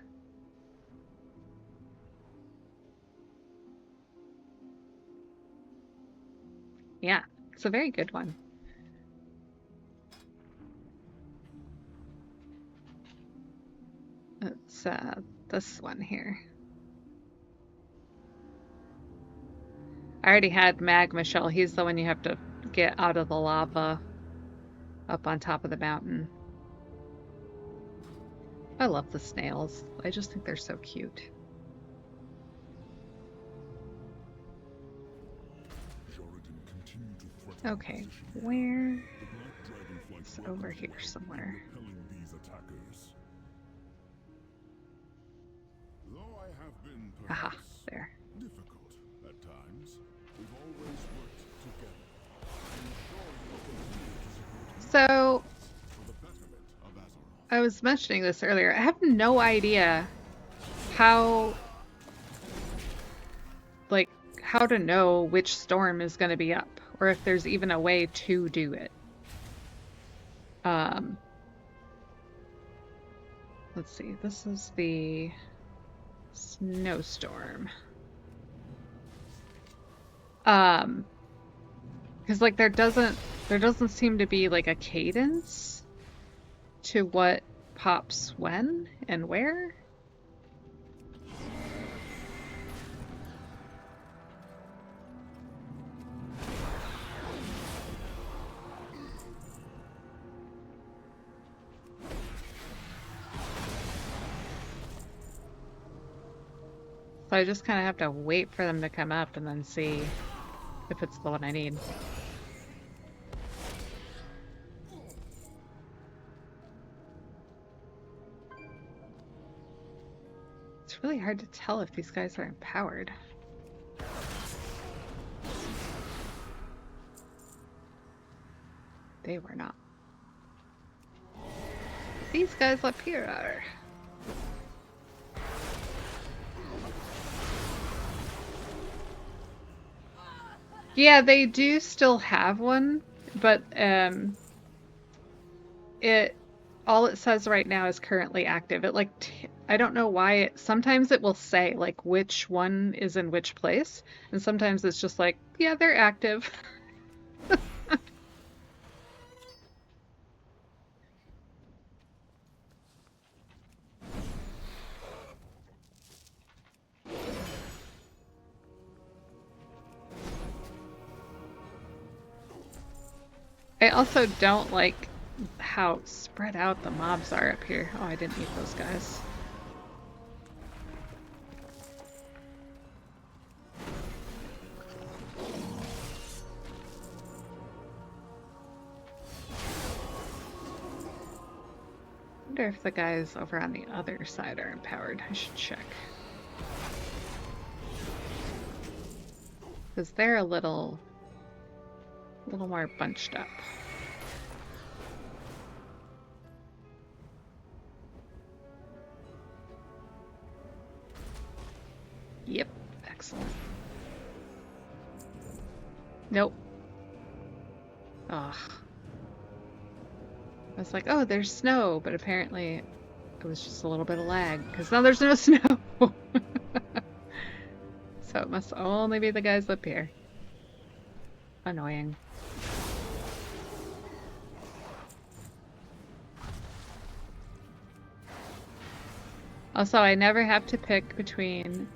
A: Yeah, it's a very good one. It's this one here. I already had Magma Shell. He's the one you have to get out of the lava up on top of the mountain. I love the snails. I just think they're so cute. Okay, where? It's over here somewhere. Aha, there. So, I was mentioning this earlier. I have no idea how, like, how to know which storm is going to be up, or if there's even a way to do it. Um, let's see. This is the snowstorm. Because like there doesn't seem to be like a cadence to what pops when and where. So I just kind of have to wait for them to come up and then see if it's the one I need. It's really hard to tell if these guys are empowered. They were not. These guys up here are. Yeah, they do still have one, but it all it says right now is currently active. It like I don't know why sometimes it will say like which one is in which place, and sometimes it's just like, yeah, they're active. I also don't like how spread out the mobs are up here. Oh, I didn't need those guys. I wonder if the guys over on the other side are empowered. I should check. Because they're a little more bunched up. Yep, excellent. Nope. Ugh. I was like, oh, there's snow, but apparently it was just a little bit of lag, because now there's no snow. So it must only be the guys up here. Annoying. Also, I never have to pick between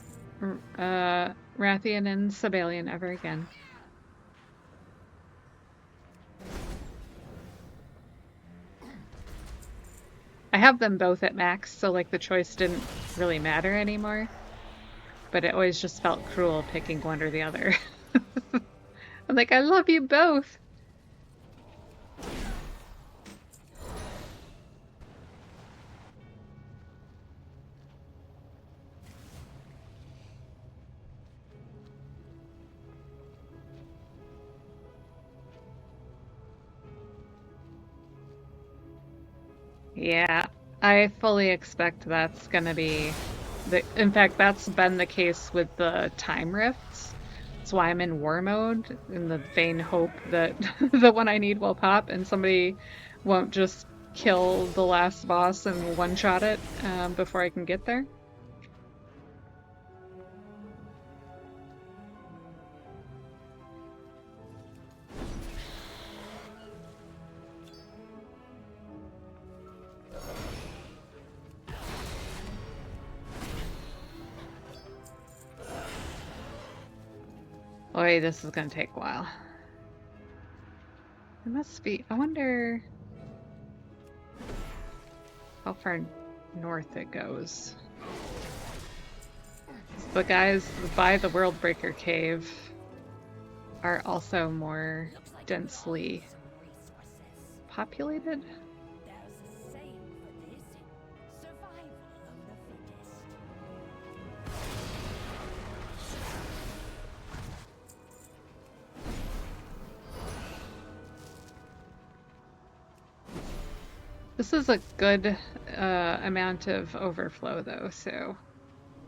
A: Rathian and Sabalian ever again. I have them both at max, so like the choice didn't really matter anymore. But it always just felt cruel picking one or the other. I'm like, I love you both. Yeah, I fully expect that's gonna be in fact, that's been the case with the time rifts. That's why I'm in war mode, in the vain hope that the one I need will pop and somebody won't just kill the last boss and one-shot it before I can get there. Boy, this is gonna take a while. It must be, I wonder how far north it goes. The guys by the Worldbreaker cave are also more densely populated. This is a good amount of overflow though, so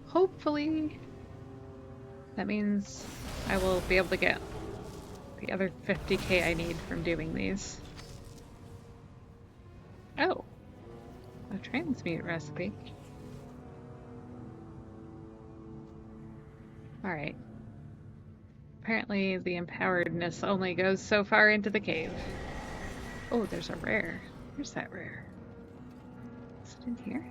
A: hopefully that means I will be able to get the other 50k I need from doing these. Oh, a transmute recipe. Alright. Apparently the empoweredness only goes so far into the cave. Oh, there's a rare. Where's that rare? Is it in here?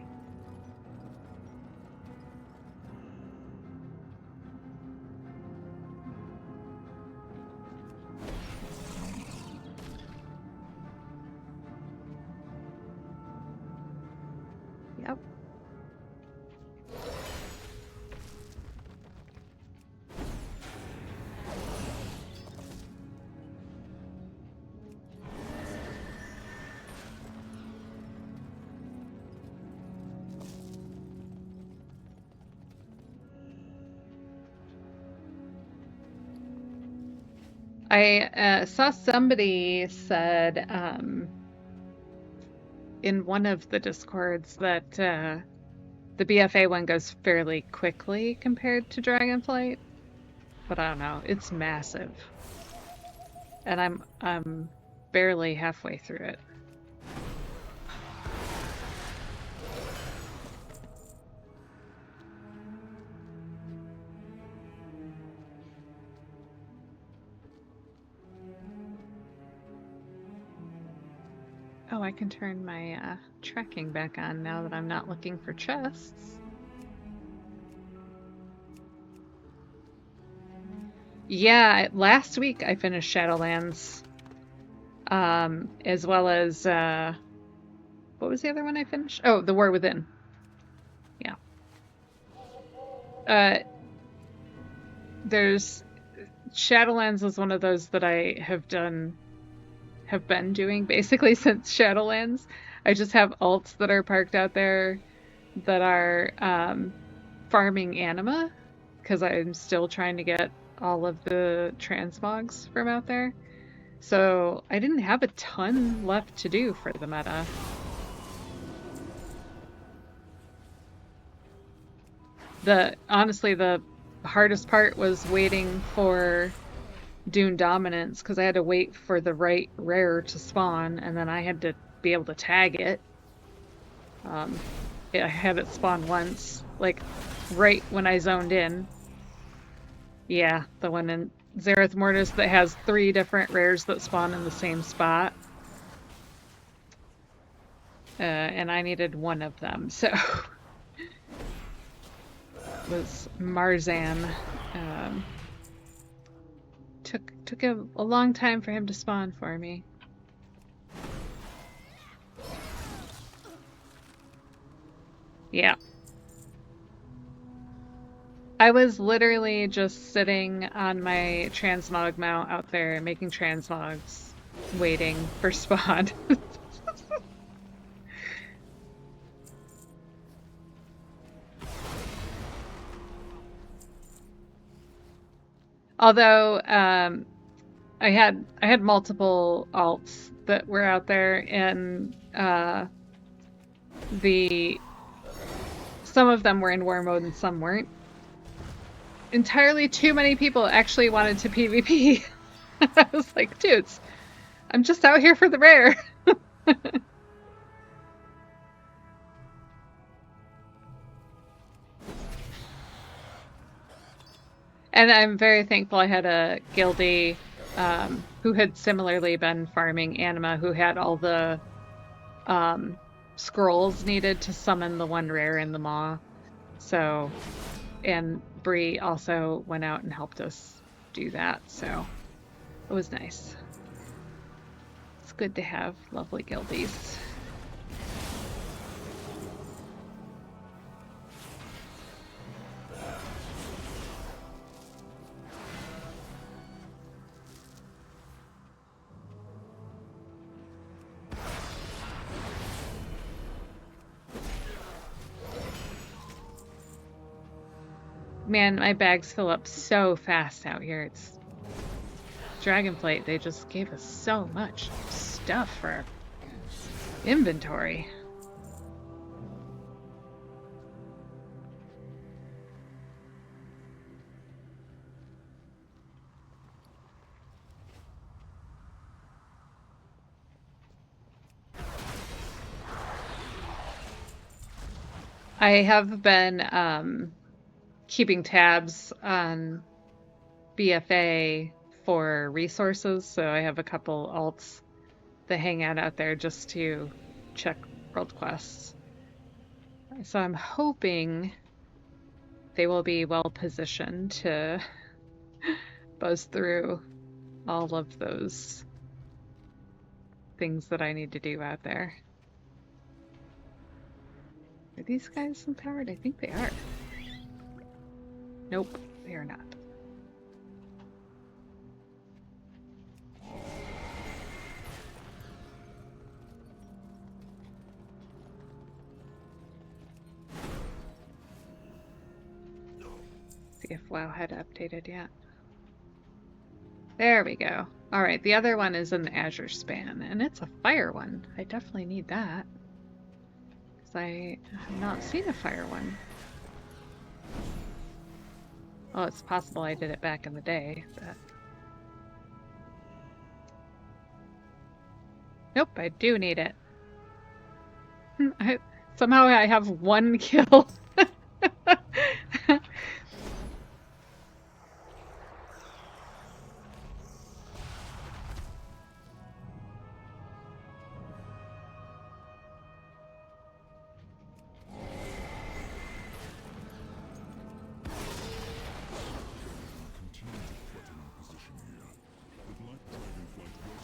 A: Yep. I saw somebody said in one of the discords that the BFA one goes fairly quickly compared to Dragonflight, but I don't know. It's massive, and I'm barely halfway through it. Oh, I can turn my tracking back on now that I'm not looking for chests. Yeah, last week I finished Shadowlands, as well as what was the other one I finished? Oh, The War Within. Yeah. There's Shadowlands is one of those that I have been doing basically since Shadowlands. I just have alts that are parked out there that are farming anima because I'm still trying to get all of the transmogs from out there. So I didn't have a ton left to do for the meta. Honestly, the hardest part was waiting for Dune Dominance because I had to wait for the right rare to spawn, and then I had to be able to tag it. I had it spawn once, like right when I zoned in. Yeah, the one in Zareth Mortis that has 3 different rares that spawn in the same spot. And I needed one of them, so it was Marzan. Took a long time for him to spawn for me. Yeah. I was literally just sitting on my transmog mount out there making transmogs, waiting for spawn. Although I had multiple alts that were out there, and some of them were in war mode and some weren't. Entirely too many people actually wanted to PvP. I was like, dudes, I'm just out here for the rare. And I'm very thankful I had a guildie who had similarly been farming anima, who had all the scrolls needed to summon the one rare in the maw. So, and Bree also went out and helped us do that. So it was nice. It's good to have lovely guildies. Man, my bags fill up so fast out here. It's Dragonflight, they just gave us so much stuff for inventory. I have been keeping tabs on BFA for resources, so I have a couple alts that hang out there just to check world quests. So I'm hoping they will be well positioned to buzz through all of those things that I need to do out there. Are these guys empowered? I think they are. Nope, they are not. See if WoW had updated yet. There we go. Alright, the other one is in the Azure span, and it's a fire one. I definitely need that. Because I have not seen a fire one. Well, it's possible I did it back in the day, but... Nope, I do need it. Somehow I have one kill.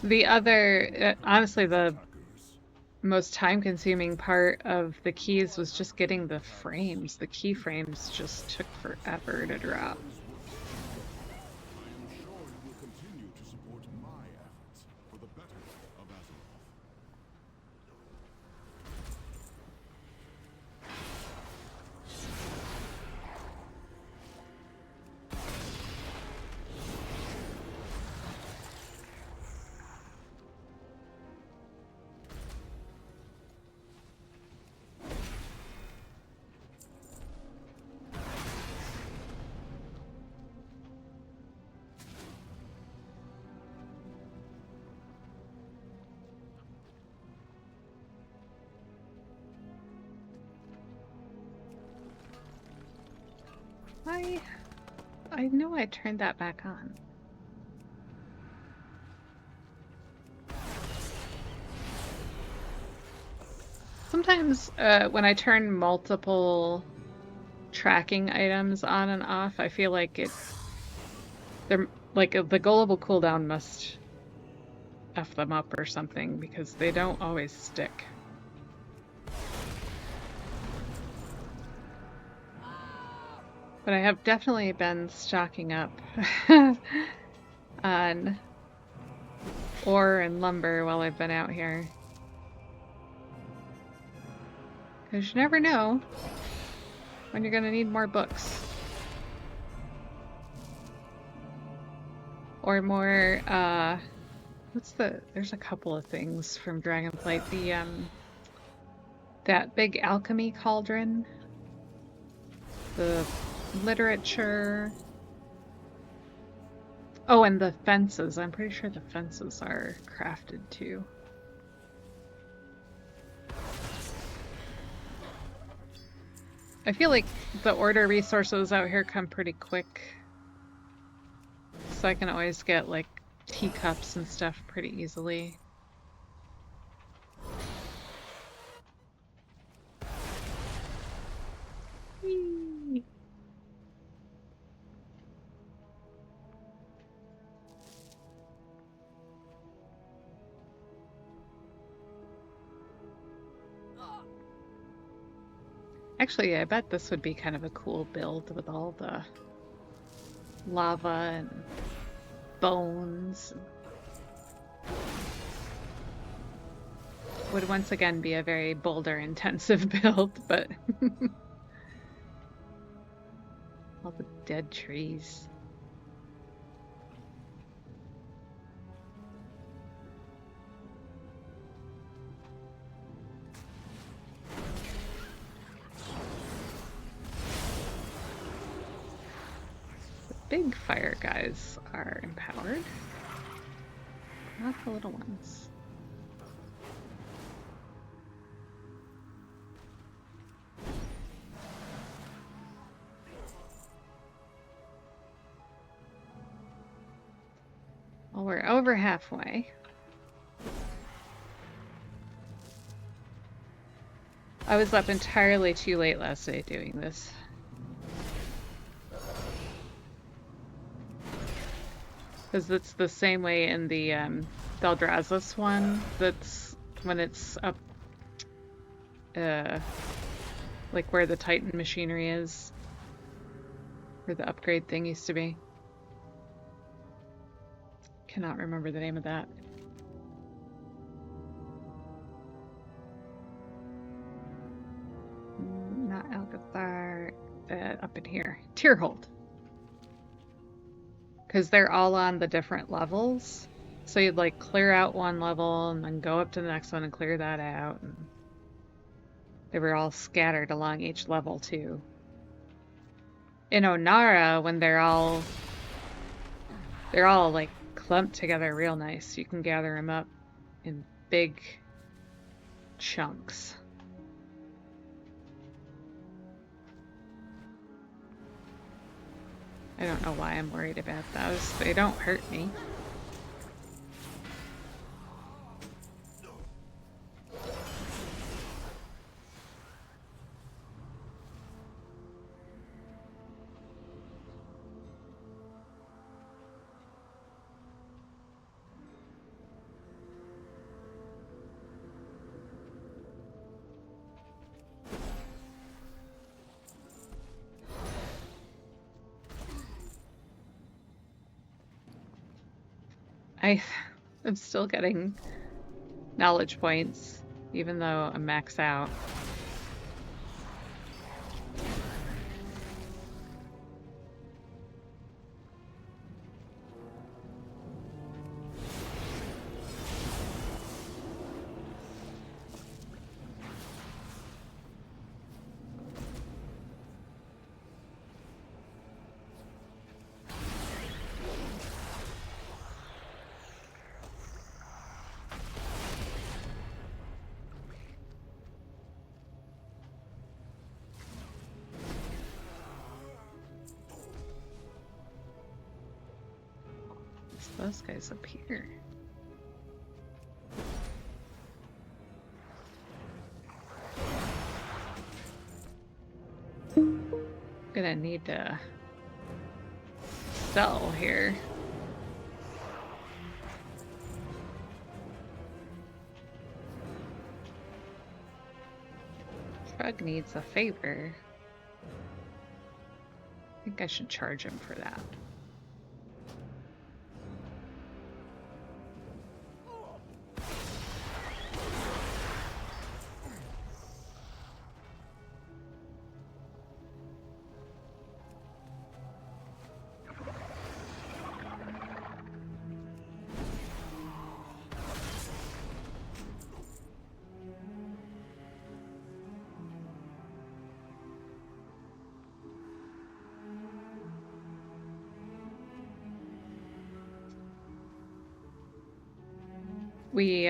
A: The other, honestly, the most time-consuming part of the keys was just getting the frames. The keyframes just took forever to drop. I know I turned that back on. Sometimes when I turn multiple tracking items on and off, I feel like they're like the gullible cooldown must F them up or something because they don't always stick. But I have definitely been stocking up on ore and lumber while I've been out here. Because you never know when you're going to need more books. Or more, there's a couple of things from Dragonflight. That big alchemy cauldron, the literature. Oh, and the fences. I'm pretty sure the fences are crafted too. I feel like the order resources out here come pretty quick. So I can always get like teacups and stuff pretty easily. Whee! Actually, I bet this would be kind of a cool build with all the lava and bones. Would once again be a very boulder intensive build, but all the dead trees. The big fire guys are empowered, not the little ones. Well, we're over halfway. I was up entirely too late last night doing this. Because it's the same way in the Thaldrazzus one. That's when it's up, like where the Titan machinery is, where the upgrade thing used to be. Cannot remember the name of that. Not Alcathar, up in here. Tierhold. Because they're all on the different levels. So you'd like clear out one level and then go up to the next one and clear that out. And they were all scattered along each level too. In Onara, when they're all like clumped together real nice, you can gather them up in big chunks. I don't know why I'm worried about those. They don't hurt me. I'm still getting knowledge points, even though I'm maxed out. Those guys up here. Gonna need to sell here. Shrug needs a favor. I think I should charge him for that. We,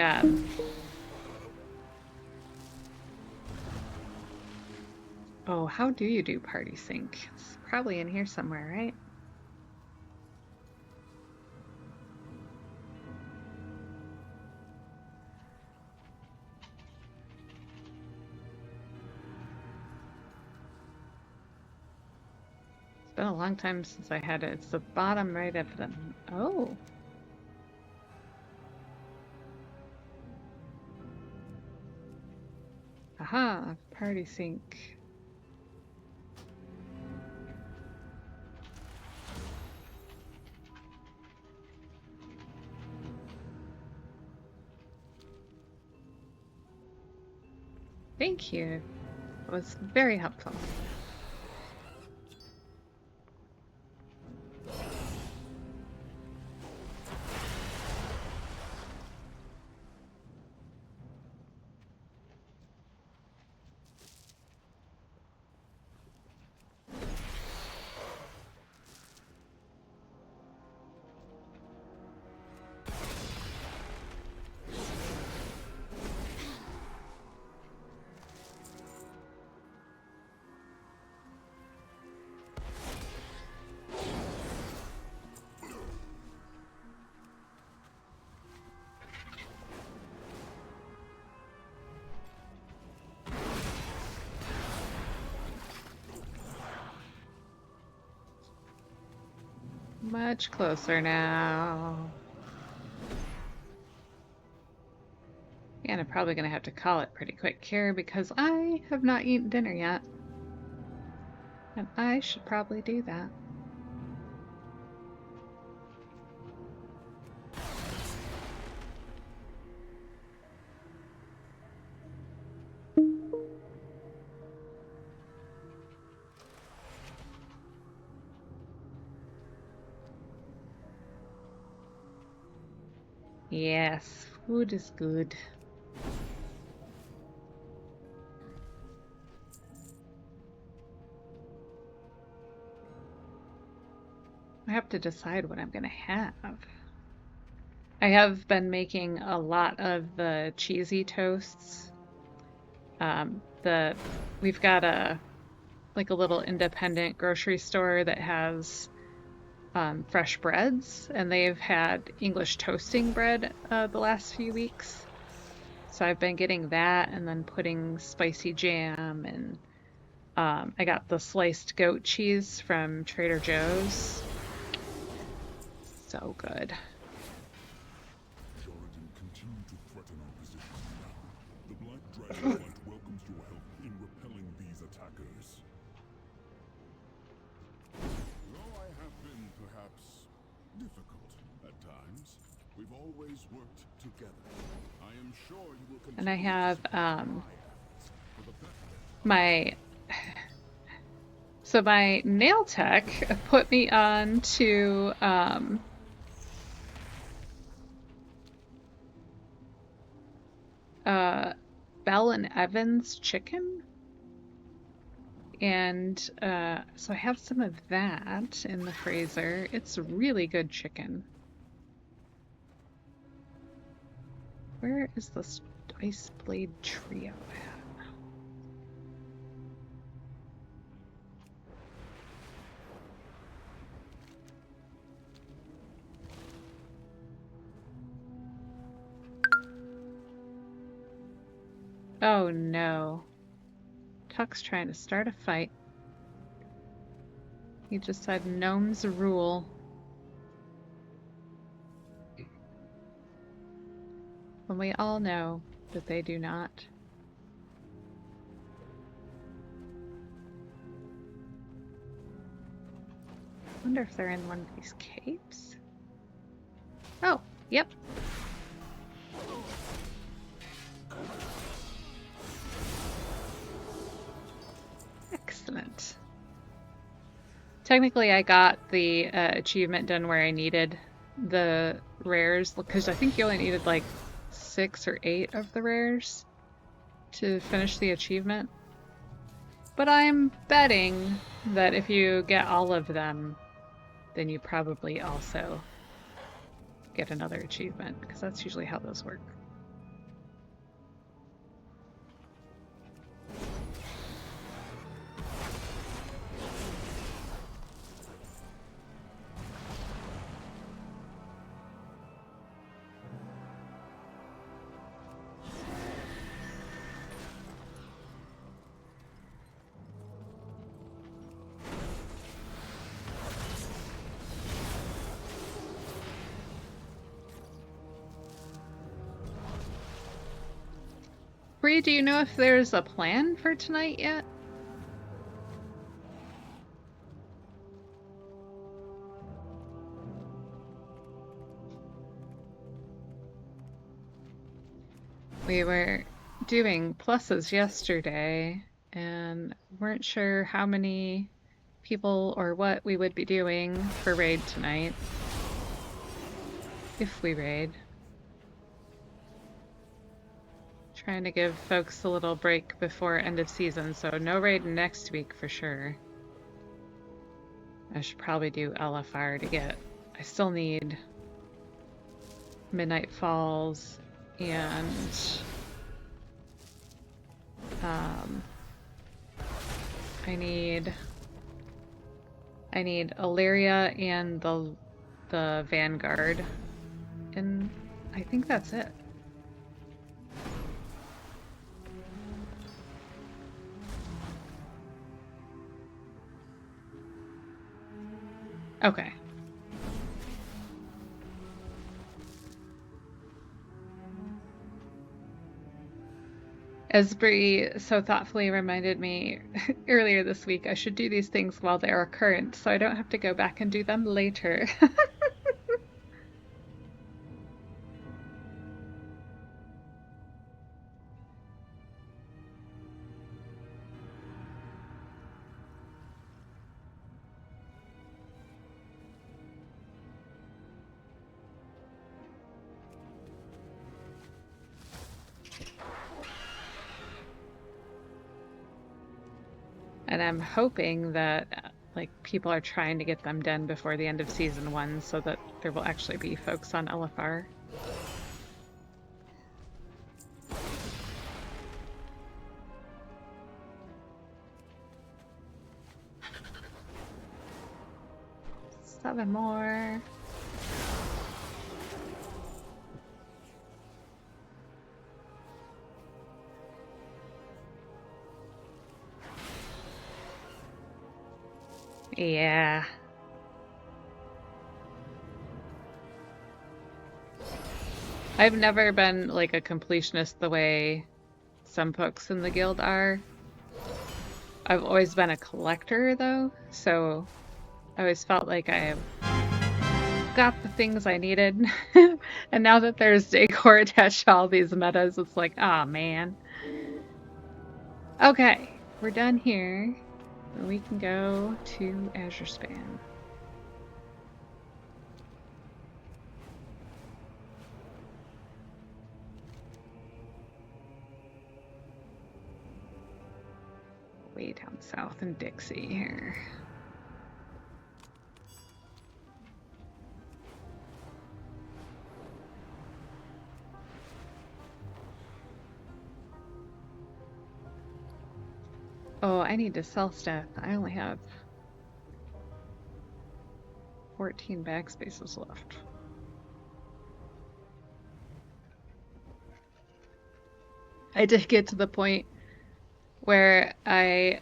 A: oh, how do you do party sync? It's probably in here somewhere, right? It's been a long time since I had it. It's the bottom right of them. Oh. Aha, party sync. Thank you. It was very helpful. Much closer now. And I'm probably going to have to call it pretty quick here because I have not eaten dinner yet. And I should probably do that. Yes, food is good. I have to decide what I'm going to have. I have been making a lot of the cheesy toasts. We've got a little independent grocery store that has fresh breads, and they've had English toasting bread the last few weeks. So I've been getting that and then putting spicy jam, and I got the sliced goat cheese from Trader Joe's. So good.
C: Sheridan, continue to threaten our position now. The Black Dragonflight welcomes your help in repelling these attackers. Though I have been perhaps difficult at times, we've always worked together. I am sure you will continue.
A: And I have my nail tech put me on to Bell and Evans chicken. And so I have some of that in the freezer. It's really good chicken. Where is this Ice Blade Trio at? Oh no. Tuck's trying to start a fight. He just said gnomes rule. When we all know that they do not. I wonder if they're in one of these caves? Oh, yep. Excellent. Technically, I got the achievement done where I needed the rares, because I think you only needed like 6 or 8 of the rares to finish the achievement. But I'm betting that if you get all of them, then you probably also get another achievement, because that's usually how those work. Bree, do you know if there's a plan for tonight yet? We were doing pluses yesterday and weren't sure how many people or what we would be doing for raid tonight. If we raid. Trying to give folks a little break before end of season, so no raid next week for sure. I should probably do LFR to get... I still need Midnight Falls and I need Illyria and the Vanguard, and I think that's it. Okay. As Bree so thoughtfully reminded me earlier this week, I should do these things while they are current, so I don't have to go back and do them later. And I'm hoping that like people are trying to get them done before the end of season 1 so that there will actually be folks on LFR. Seven more. Yeah. I've never been like a completionist the way some folks in the guild are. I've always been a collector though, so I always felt like I got the things I needed. And now that there's decor attached to all these metas, it's like, ah, man. Okay, we're done here. We can go to Azure Span. Way down south in Dixie here. Oh, I need to sell stuff. I only have 14 backspaces left. I did get to the point where I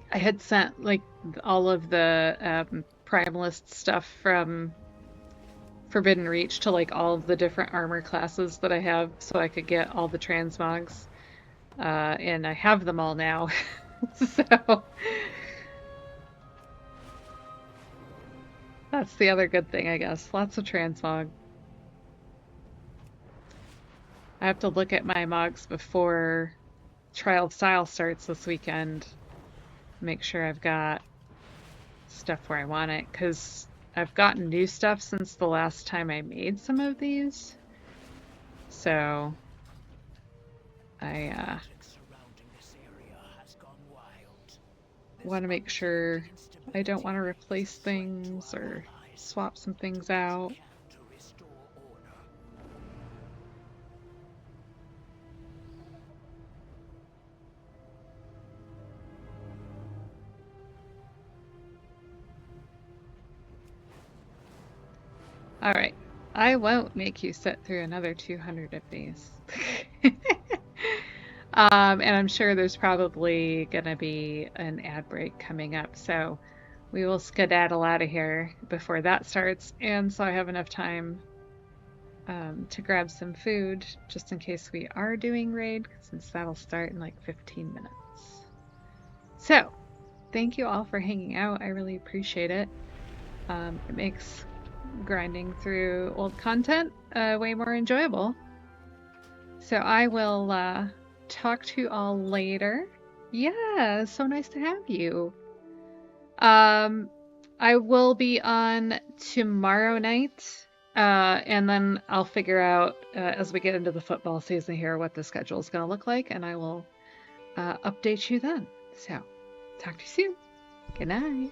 A: had sent like all of the Primalist stuff from Forbidden Reach to like all of the different armor classes that I have so I could get all the transmogs. And I have them all now. So that's the other good thing, I guess. Lots of transmog. I have to look at my mogs before Trial of Style starts this weekend. Make sure I've got stuff where I want it, because I've gotten new stuff since the last time I made some of these. So I want to make sure I don't want to replace things or swap some things out. All right. I won't make you sit through another 200 of these. And I'm sure there's probably going to be an ad break coming up. So we will skedaddle out of here before that starts. And so I have enough time to grab some food just in case we are doing raid, since that'll start in like 15 minutes. So thank you all for hanging out. I really appreciate it. It makes grinding through old content way more enjoyable. So I will talk to you all later. Yeah, so nice to have you. I will be on tomorrow night, and then I'll figure out as we get into the football season here what the schedule is going to look like, and I will update you then. So, talk to you soon. Good night.